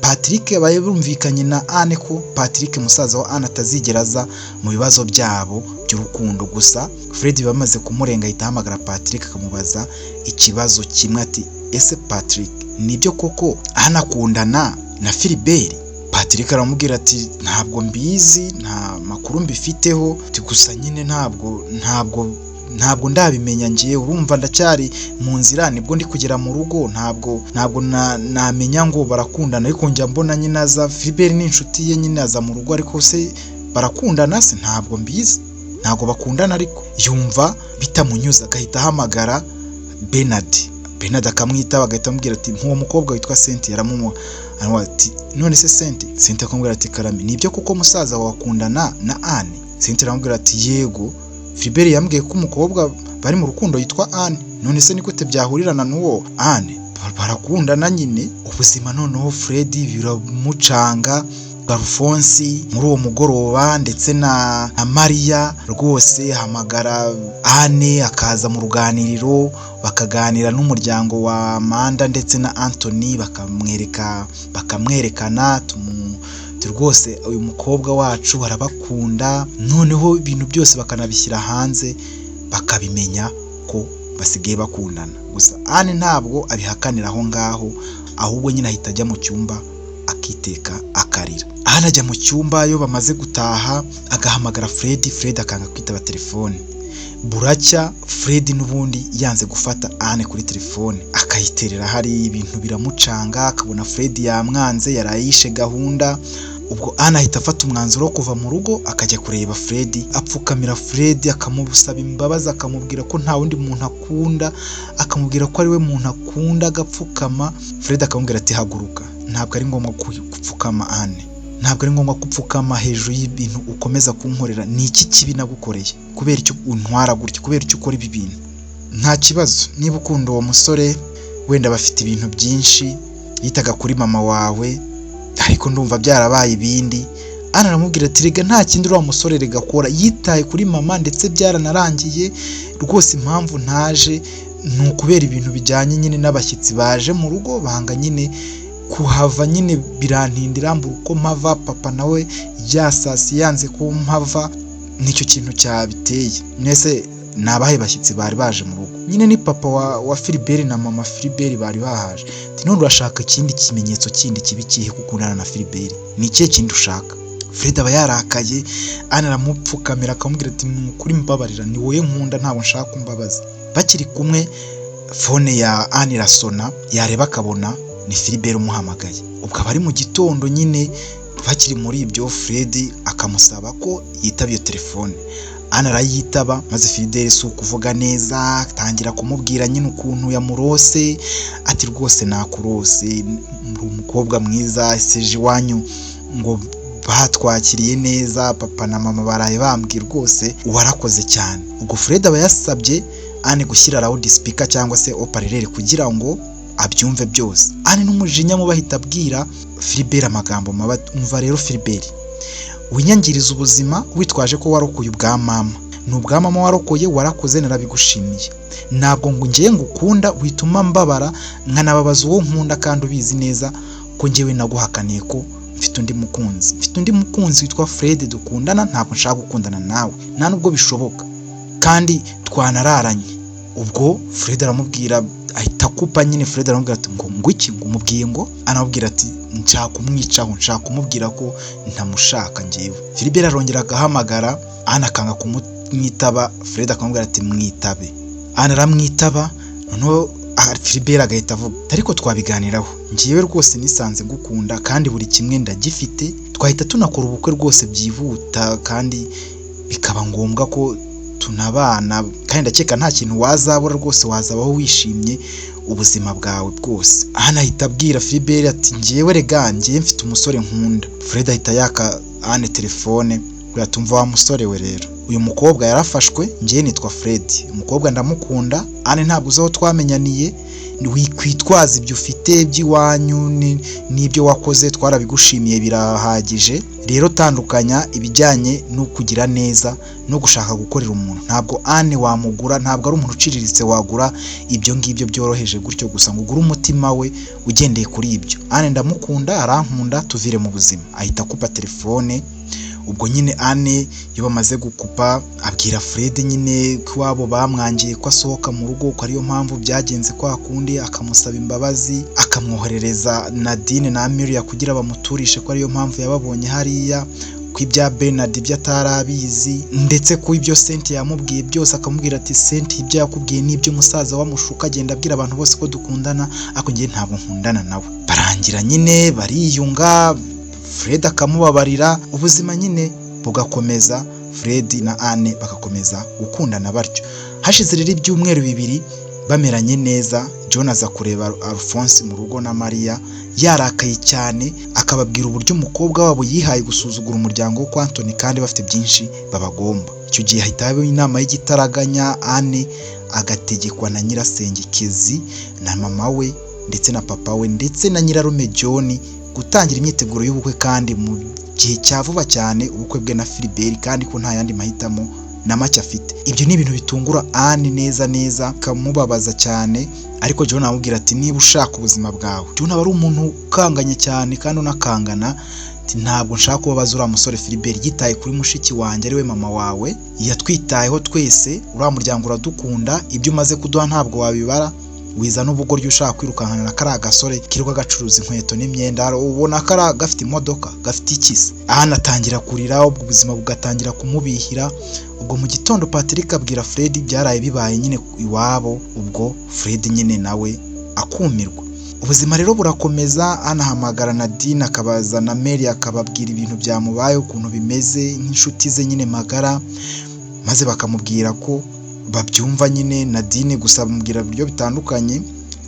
Patrick baye bumvikanye na Anne ko Patrick musaza wa Anne atazigera aza mu bibazo byabo by'urukundo. Gusa Fred bamaze kumurenga ahita ahamagara Patrick akamubaza ikibazo kimwe ati ese Patrick nibyo koko Anne akundana na Philbert? Patrick aramubwira ati ntabwo mbizi, nta makuru mbifiteho, gusa nyine ntabwo ndabimenya ngiye, urumva ndacyari mu nzira, nibwo ndi kugera mu rugo, ntabwo namenya ngo barakundana. Ariko njya mbona nyine aza, Philbert ni inshuti ye nyine aza mu rugo, ariko se barakundana se? Ntabwo mbizi, ntabwo bakundana. Ariko yumva bitamunyuza agahita ahamagara Bernard akamwitaba, agahita amubwira ati nk'uwo mukobwa witwa Cynthia. Aramumuha ati none se Cynthia akamubwira ati karame nibyo kuko musaza wakundana na Anne? Cynthia aramubwira ati yego, Philbert yambwiye ko umukobwa bari mu rukundo yitwa Anne. None se niko byahurirana n'uwo Anne? Barakundana nyine. Ubuzima noneho Fred biramucanga. Alphonse muri uwo mugoroba ndetse na Maria rwose hamagara Anne akaza mu ruganiriro, bakaganira n'umuryango wa Amanda ndetse na Anthony, bakamwerekana rwose uyu mukobwa wacu barabakunda. Noneho ibintu byose bakanabishyira hanze, bakabimenya ko basigaye bakundana. Gusa Anne ntabwo abihakanira aho ngaho, ahubwo nyine ahita ajya mu cyumba akiteka akarira. Anne ajya mu cyumba, iyo bamaze gutaha agahamagara Fred akanga kwitaba telefone. Buracya Fred n'ubundi yanze gufata Anne kuri telefone, akayiterera hari ibintu biramucanga, akabona Fred yamwanze, yarayishe gahunda. Ubwo Anne ahita afata umwanzuro wo kuva mu rugo akajya kureba Fred, apfukamira Fred akamusaba imbabazi, akamubwira ko nta wundi muntu akunda, akamubwira ko ari we muntu akunda, agapfukama. Fred akamubwira ati haguruka, ntabwo ari ngombwa gupfukama Anne, ntabwo ari ngombwa gupfukama hejuru y'ibintu ukomeza kunkorera. Ni iki kibi nagukoreye? Kubera icyo untwara gutya? Kubera icyo ukora ibi bintu? Nta kibazo, niba ukunda uwo musore wenda bafite ibintu byinshi, yitaga kuri mama wawe, ariko ndumva byarabaye ibindi. Ana aramubwira ati rega nta kindi uriya musore rega akora, yitaye kuri mama ndetse byaranarangiye rwose. Impamvu ntaje ni ukubera ibintu bijyanye nyine n'abashyitsi baje mu rugo, banga nyine kuhava, nyine birantindira mbura uko mpava. Papa nawe yasasi yanze ko mpava, nicyo kintu cyabiteye. Mwese ni abahe bashyitsi bari baje mu rugo? Nyine ni papa wa Philibert na mama Philibert bari bahaje. None urashaka ikindi kimenyetso kindi kibi kihe gukundana na Philibert? Ni ikihe kindi ushaka? Fred aba yarakaye. Ana aramupfukamira akamubwira ati ni ukuri mbabarira, ni wowe nkunda, ntabwo nshaka kumbabaza. Bakiri kumwe, fone ya Ana irasona, yareba akabona ni Philibert umuhamagaye. Ubwo aba ari mu gitondo nyine, bakiri muri ibyo, Fred akamusaba ko yitaba iyo telefone. Ana arayitaba, maze Philibert si ukuvuga neza, atangira kumubwira nyine ukuntu yamurose, ati rwose nakurose, muri umukobwa mwiza, seje iwanyu ngo batwakiriye neza, papa na mama baraye bambwiye rwose warakoze cyane. Ubwo Fred aba yasabye Anne gushyira loud speaker cyangwa se haut-parleur kugira ngo abyumve byose. Anne n'umujinya mu bahita abwira Philibert amagambo maba, umva rero Philibert, winyangiriza ubuzima witwaje ko warokoye ubwa mama. Ni ubwa mama warokoye, warakoze, narabigushimiye. Ntabwo ngo ngiye ngukunda wituma mbabara nkanababaza uwo nkunda, kandi ubizi neza ko ngewe naguhakaniye ko mfite undi mukunzi witwa Fred dukundana. Ntabwo nshaka gukundana nawe, nta nubwo bishoboka, kandi twanararanye. Ubwo Fred aramubwira, ahita kupa nyine. Fred aramubwira ati ngo iki? ngo umubwiye ngo? Anamubwira ati nshaka kumwicaho, nshaka kumubwira ko ntamushaka ngewe. Philibert arongera agahamagara, Ana akanga kumwitaba. Fred akamubwira ati mwitabe. Ana aramwitaba, noneho Philibert agahita avuga, ariko twabiganiraho, ngewe rwose nisanze gukunda kandi buri kimwe ndagifite, twahita tunakora ubukwe rwose byihuta, kandi bikaba ngombwa ko tunabana, kandi ndakeka nta kintu wazabura rwose, wazabaho wishimye ubuzima bwawe bwose. Ana ahita abwira Philibert ati ngewe rega ngewe mfite umusore nkunda. Fred ahita yaka Anne telefone, uratumva wa musore we rero, uyu mukobwa yarafashwe, ngewe nitwa Fred, umukobwa ndamukunda, Anne ntabwo uzi aho twamenyaniye, wikwitwaza ibyo ufite by'iwanyu n'ibyo wakoze, twarabigushimiye birahagije. Rero tandukanya ibijyanye no kugira neza no gushaka gukorera umuntu. Ntabwo Anne wamugura, ntabwo ari umuntu uciriritse wagura ibyo ngibyo byoroheje gutyo gusa ngo ugure umutima we ugendeye kuri ibyo. Anne ndamukunda, arankunda, tuvire mu buzima. Ahita akupa telefone. Ubwo nyine Anne iyo bamaze gukupa, abwira Fred nyine ko wabo bamwangiye ko asohoka mu rugo, ko ariyo mpamvu byagenze kwa kundi, akamusaba imbabazi, akamwoherereza Nadine na Amelia kugira bamuturishe, ko ariyo mpamvu yababonye hariya, ko ibya Bernard ibyo atarabizi, ndetse ko ibyo Cynthia yamubwiye byose akamubwira ati Cynthia ibyo yakubwiye n'ibyo umusaza wamushuka, agenda abwira abantu bose ko dukundana, ariko ngiye ntabwo nkundana nawe. Barangira nyine bariyunga, Fred akamubabarira, ubuzima nyine bugakomeza. Fred na Anne bagakomeza gukundana batyo. Hashize rero ibyumweru 2 bameranye neza, John aza kureba Alphonse mu rugo na Maria, yarakaye cyane, akababwira uburyo umukobwa wabo yihaye gusuzugura umuryango wo kwa Anthony kandi bafite byinshi babagomba. Icyo gihe hahita habaho inama y'igitaraganya. Anne agategekwa na nyirasenge Kezi na mama we ndetse na papa we ndetse na nyirarume John gutangira imyiteguro y'ubukwe, kandi mu gihe cya vuba cyane ubukwe bwe na Philibert, kandi ko nta yandi mahitamo na make afite. Ibyo ni ibintu bitungura Anne neza, kamubabaza cyane. Ariko John amubwira ati niba ushaka ubuzima bwawe, John aba ari umuntu ukanganye cyane kandi unakangana, ati ntabwo nshaka kubabaza uriya musore Philibert, yitaye kuri mushiki wanjye ariwe mama wawe, yatwitayeho twese, uriya muryango uradukunda, ibyo umaze kuduha ntabwo wabibara, wiza n'ubugoryo ushaka kwirukankana na kariya gasore kirirwa gacuruza inkweto n'imyenda, ubona kariya gafite imodoka, gafite ikisi. Aha atangira kurira, ubwo ubuzima bugatangira kumubihira. Ubwo mu gitondo Patrick abwira Fred byaraye bibaye nyine iwabo, ubwo Fred nyine nawe akumirwa. Ubuzima rero burakomeza. Anahamagara Nadine akabaza na Mary, akababwira ibintu byamubaye, ukuntu bimeze nk'inshuti ze nyine magara, maze bakamubwira ko babyumva nyine. Nadine gusa bamubwira uburyo bitandukanye,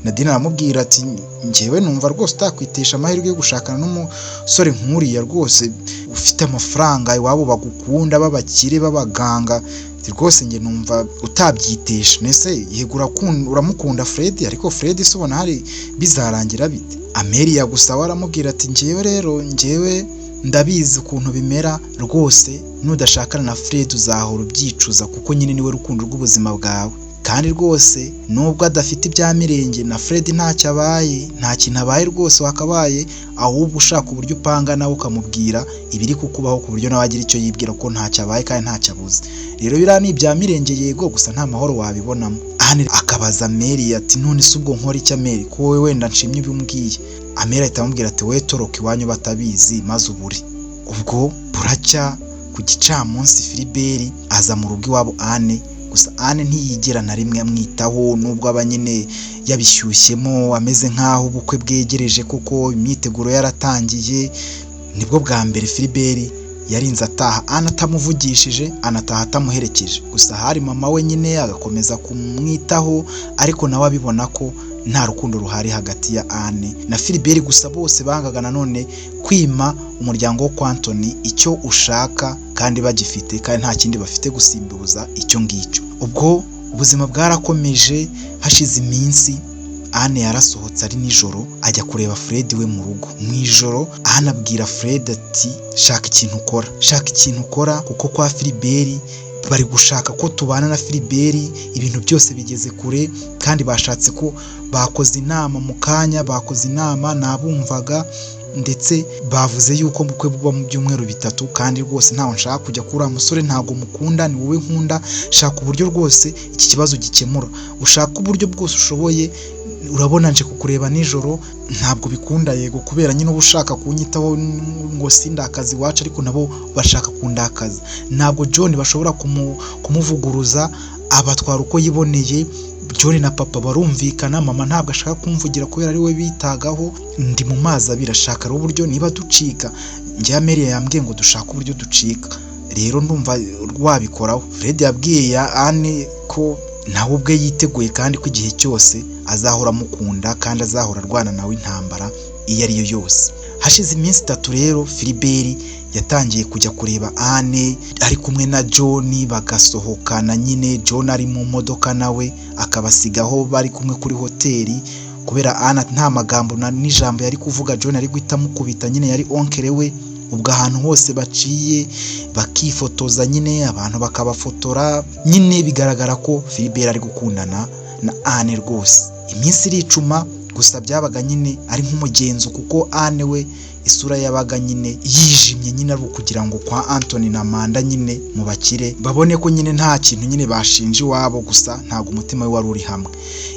Nadine aramubwira ati njyewe numva rwose utakwitesha amahirwe yo gushakana n'umusore nk'uriya rwose ufite amafaranga iwabo bagukunda b'abakire b'abaganga rwose njye numva utabyitesha. Nese yego uramukunda Fred, ariko Fred se ubona hari bizarangira bite? Amelia gusa waramubwira ati njyewe ndabizi ukuntu bimera rwose, nudashakana na Fred uzahora ubyicuza kuko nyine niwe rukundo rw'ubuzima bwawe, kandi rwose nubwo adafite ibya mirenge na Fred ntacyo abaye, nta kintu abaye rwose wakabaye ahubwo ushaka uburyo upanga nawe ukamubwira ibiri kukubaho ku buryo nawe agira icyo yibwira ko ntacyo abaye kandi ntacyo abuze. Rero biriya ni ibya mirenge yego, gusa nta mahoro wabibonamo. Anne akabaza Mary ati none se ubwo nkora icyo Mary ko wowe wenda nshimye ubimbwiye? Amera ahita amubwira ati we toroka iwanyu batabizi maze ubure. Ubwo buracya ku gicamunsi Philibert aza mu rugo iwabo Anne, gusa Anne ntiyigera na rimwe amwitaho nubwo aba nyine yabishyushyemo ameze nk'aho ubukwe bwegereje kuko imyiteguro yaratangiye. Nibwo bwa mbere Philibert yarinze ataha Anne atamuvugishije, anataha atamuherekeje. Gusa hari mama we nyine agakomeza kumwitaho, ariko nawe abibona ko nta rukundo ruhari hagati ya Anne na Philibert. Gusa bose bangaga nanone kwima umuryango wo kwa Anthony icyo ushaka kandi bagifite, kandi nta kindi bafite gusimbuza icyo ngicyo. Ubwo ubuzima bwarakomeje. Hashize iminsi Anne yarasohotse ari nijoro ajya kureba Fred we mu rugo. Mu ijoro Anne abwira Fred ati shaka ikintu ukora kuko kwa Philibert bari gushaka ko tubana na Philibert, ibintu byose bigeze kure kandi bashatse ko bakoze inama mu kanya, bakoze inama nabumvaga ndetse bavuze yuko bukwe buba mu byumweru bitatu, kandi rwose ntawe nshaka kujya kuri musore, ntago mukunda, ni wowe nkunda. Shaka uburyo rwose iki kibazo gikemura, ushaka uburyo bwose ushoboye. Urabona nje kukureba nijoro ntabwo bikunda yego, kubera nyine uba ushaka kunyitaho ngo sindakazi wacu, ariko nabo bashaka kundakaza. Ntabwo John bashobora kumuvuguruza abatwara uko yiboneye. John na papa barumvikana, mama ntabwo ashaka kumvugira kubera ari we bitagaho. Ndi mu mazi abiri, ashaka rero uburyo niba ducika. Njye Amelia yambwiye ngo dushaka uburyo ducika, rero ndumva wabikoraho. Fred yabwiye Anne ko nawe ubwe yiteguye kandi ko igihe cyose azahora amukunda kandi azahora arwana nawe intambara iyo ari yo yose. Hashize iminsi 3 rero Philibert yatangiye kujya kureba Anne ari kumwe na John, bagasohokana nyine. John ari mu modoka nawe akabasigaho bari kumwe kuri hoteli, kubera Anne nta magambo n'ijambo yari kuvuga. John ari guhita mukubita nyine, yari onkere we. Ubwo ahantu hose baciye bakifotoza nyine, abantu bakabafotora nyine, bigaragara ko Philibert ari gukundana na Anne rwose. Iminsi iricuma, gusa byabaga nyine ari nk'umugenzo kuko Anne we isura yabaga nyine yijimye nyine, ari kugira ngo kwa Anthony na Manda nyine mu bakire babone ko nyine nta kintu nyine bashinje iwabo, gusa ntabwo umutima we wari uri hamwe.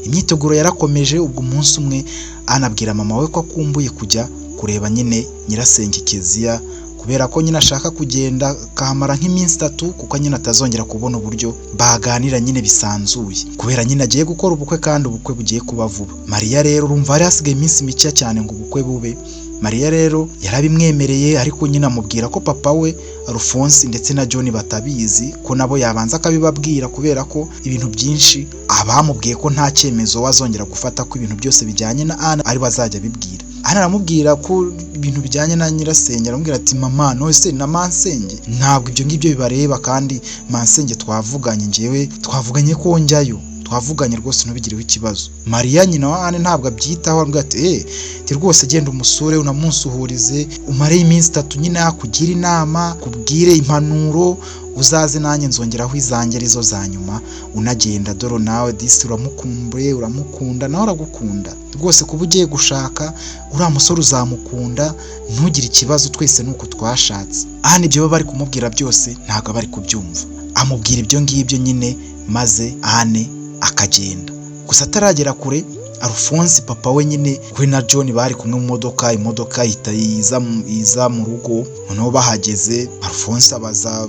Imyiteguro yarakomeje. Ubwo umunsi umwe Anne abwira mama we ko akumbuye kujya kureba nyine nyirasenge Kezia, kubera ko nyine ashaka kugenda kahamara nk'iminsi 3 kuko nyine atazongera kubona uburyo baganira nyine bisanzuye, kubera nyine agiye gukora ubukwe kandi ubukwe bugiye kuba vuba. Maria rero urumva hari hasigaye iminsi mike cyane ngo ubukwe bube. Maria rero yarabimwemereye, ariko nyine amubwira ko papa we Alphonse ndetse na John batabizi, ko nabo yabanza akabibabwira, kubera ko ibintu byinshi abamubwiye ko nta cyemezo wazongera gufata ko ibintu byose bijyanye na Anne ari bazajya bibwira. Anne aramubwira ko ibintu bijyanye na nyirasenge, aramubwira ati mama nose na Mansenge ntabwo ibyo ngibyo bibareba, kandi Mansenge twavuganye, njyewe twavuganye ko njyayo, twavuganye rwose ntubigireho ikibazo. Maria nyina wa Anne ntabwo abyitaho, avuga ati ti rwose genda umusore unamunsuhurize, umare iminsi 3 nyine akugira inama, kubwire impanuro, uzaze nanjye nzongeraho izanjye arizo za nyuma, unagenda doro nawe disi uramukumbuye, uramukunda nawe aragukunda rwose, kuba ugiye gushaka uriya musore uzamukunda, ntugire ikibazo, twese nuko twashatse. Anne ibyo bari kumubwira byose ntabwo bari kubyumva. Amubwira ibyo ngibyo nyine, maze Anne akagenda. Gusa ataragera kure, Alphonse papa we nyine we na John bari kumwe mu modoka, imodoka ihita iza mu rugo. Noneho bahageze Alphonse abaza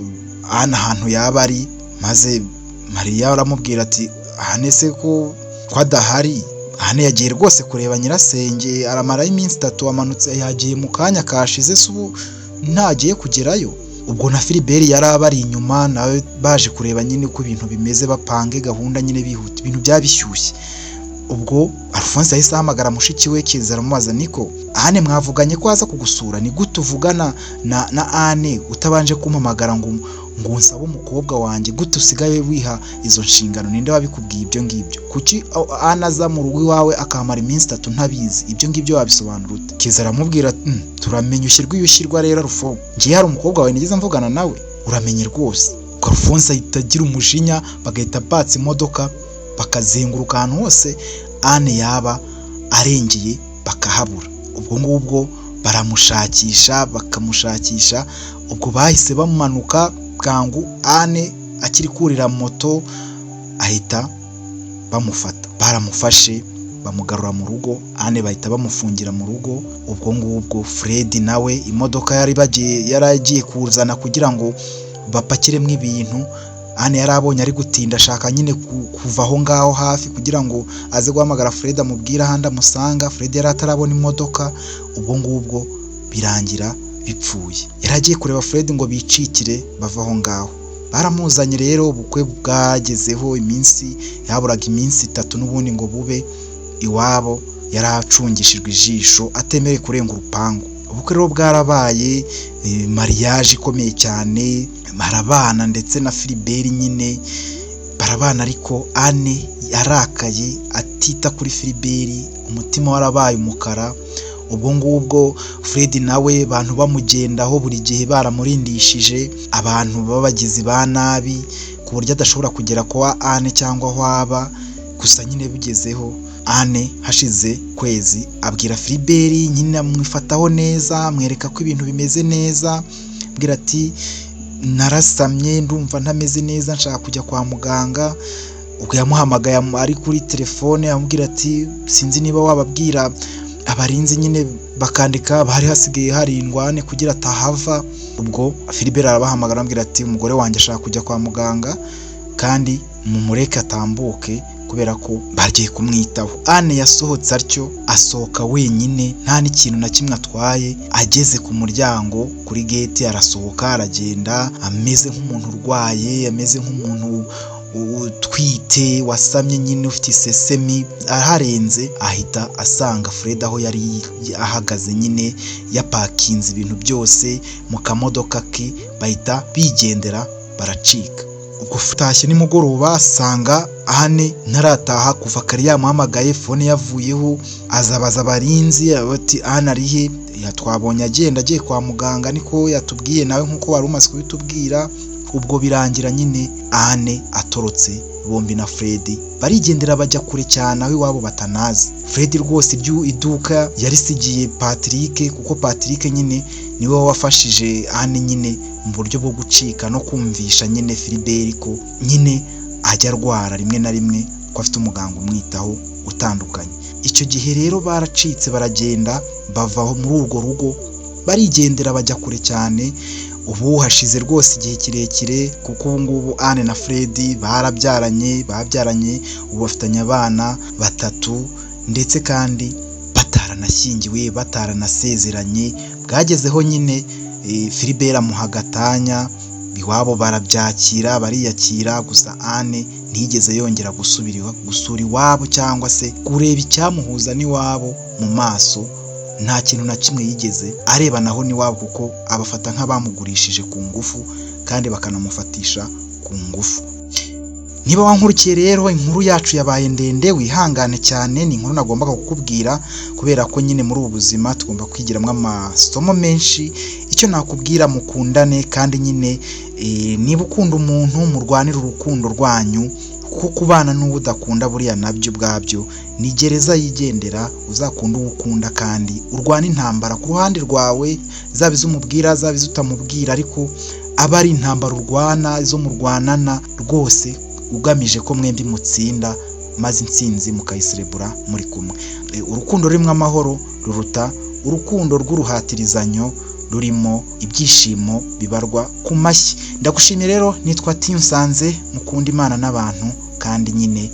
Anne ahantu yaba ari, maze Maria aramubwira ati Anne se ko adahari. Anne yagiye rwose kureba nyirasenge, aramara iminsi 3 amanutse, yagiye mu kanya kashize, subu ntagiye kugerayo. Ubwo na Philibert yarabari inyuma nawe baje kureba nyine uko ibintu bimeze, bapange gahunda nyine bihuta, ibintu byabishyushye. ubwo Alphonse yahise ahamagara mushiki we Keza aramubaza niko Anne mwavuganye ko aza kugusura ni gute uvugana na Anne utabanje kumpamagara ngo nsaba umukobwa wanjye gute usigaye wiha izo nshingano ninde wabikubwiye ibyo ngibyo kuki Anne aza mu rugo iwawe akamara iminsi 3 ntabizi ibyo ngibyo wabisobanura ute Keza aramubwira turamenye ushyirwa rero Rufo ngiye hari umukobwa wawe nigeze mvugana nawe uramenye rwose Alphonse ahita agira umujinya bagahita batsa imodoka bakazenguruka ahantu hose Anne yaba arengeye bakahabura ubwo ngubwo baramushakisha bakamushakisha ubwo bahise bamumanuka bwangu Anne akiri kurira moto ahita bamufata baramufashe bamugarura mu rugo Anne bahita bamufungira mu rugo ubwo ngubwo Fred nawe imodoka yaragiye kuzana kugira ngo bapakiremo ibintu Anne yarabonye ari gutinda ashaka nyine kuva aho ngaho hafi kugira ngo aze guhamagara Fred amubwira ahandi amusanga Fred yari atarabona imodoka ubwo ngubwo birangira bipfuye yaragiye kureba Fred ngo bicikire bava aho ngaho baramuzanye rero ubukwe bwagezeho iminsi yaburaga iminsi 3 n'ubundi ngo bube iwabo yaracungishijwe ijisho atemerewe kurenga urupangu ubukwe rero bwarabaye mariage ikomeye cyane barabana ndetse na Philibert nyine barabana ariko Anne yarakaye atita kuri Philibert umutima warabaye umukara ubwo ngubwo Fred nawe abantu bamugendaho buri gihe baramurindishije abantu babagizi ba nabi ku buryo adashobora kugera kwa Anne cyangwa hwaba gusa nyine bigezeho Anne hashize kwezi abwira Philibert nyine amwifataho neza amwereka ko ibintu bimeze neza abwira ati narasamye ndumva ntameze neza nshaka kujya kwa muganga ubwo yamuhamagaye ari kuri telefone amubwira ati sinzi niba wababwira abarinzi nyine bakandika bari hasigaye hari indwane kugira atahava ubwo Philibert arabahamagara amubwira ati umugore wanjye ashaka kujya kwa muganga kandi mumureke atambuke kubera ko bagiye kumwitaho Anne yasohotse atyo asohoka wenyine nta n'ikintu na kimwe atwaye ageze ku muryango kuri gate arasohoka aragenda ameze nk'umuntu urwaye ameze nk'umuntu utwite wasamye nyine ufite isesemi aharenze ahita asanga Fred aho yari ahagaze nyine yapakinze ibintu byose mu kamodoka ke bahita bigendera baracika ubwo futashye nimugoroba asanga Anne ntarataha kuva kare yamuhamagaye phone yavuyeho azabaza abarinzi ati Anne arihe yatwabonye agenda agiye kwa muganga niko yatubwiye nawe nkuko wari umaze kubitubwira ubwo birangira nyine Anne atorotse bombi na Fred barigendera bajya kure cyane aho iwabo batanazi Fred rwose iduka yarisigiye Patrick kuko Patrick nyine niwe wafashije Anne nyine mu buryo bwo gucika no kumvisha nyine Philibert ko nyine ajya arwara rimwe na rimwe ko afite umuganga umwitaho utandukanye icyo gihe rero baracitse baragenda bava muri urwo rugo barigendera bajya kure cyane ubu hashize rwose igihe kirekire kuko ubu ngubu Anne na Fred babyaranye ubu bafitanye abana 3 ndetse kandi bataranashyingiwe bataranasezeranye bwagezeho nyine Philibert amuhagatanya biwabo barabyakira bariyakira gusa Anne ntiyigeze yongera gusura iwabo cyangwa se kureba icyamuhuza n'iwabo mu maso nta kintu na kimwe yigeze areba naho niwabo kuko abafata nk'abamugurishije ku ngufu kandi bakanamufatisha ku ngufu niba wankurikiye rero inkuru yacu yabaye ndende wihangane cyane ni inkuru nagombaga kukubwira kubera ko nyine muri ubu buzima tugomba kwigiramo amasomo menshi icyo nakubwira mukundane kandi nyine niba ukunda umuntu murwanira urukundo rwanyu kuko kubana n'uwo udakunda buriya nabyo ubwabyo ni gereza yigendera uzakunda uwo ukunda kandi urwana intambara ku ruhande rwawe zaba iz'umubwira zaba izutamubwira ariko aba ari intambara urwana izo murwanana rwose ugamije ko mwembi mutsinda maze intsinzi mukayiserebura muri kumwe urukundo rurimo amahoro ruruta urukundo rw'uruhatirizanyo rurimo ibyishimo bibarwa ku mashyi ndagushimiye rero nitwa Tinsanze mukunda Imana n'abantu kandi nyine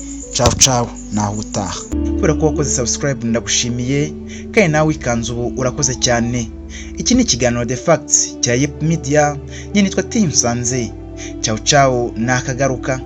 ciao naho utaha kubera ko wakoze subscribe ndagushimiye kandi nawe ikanzu ubu urakoze cyane iki ni ikiganiro The Facts cya Yep Media nyine nitwa Tinsanze ciao nakagaruka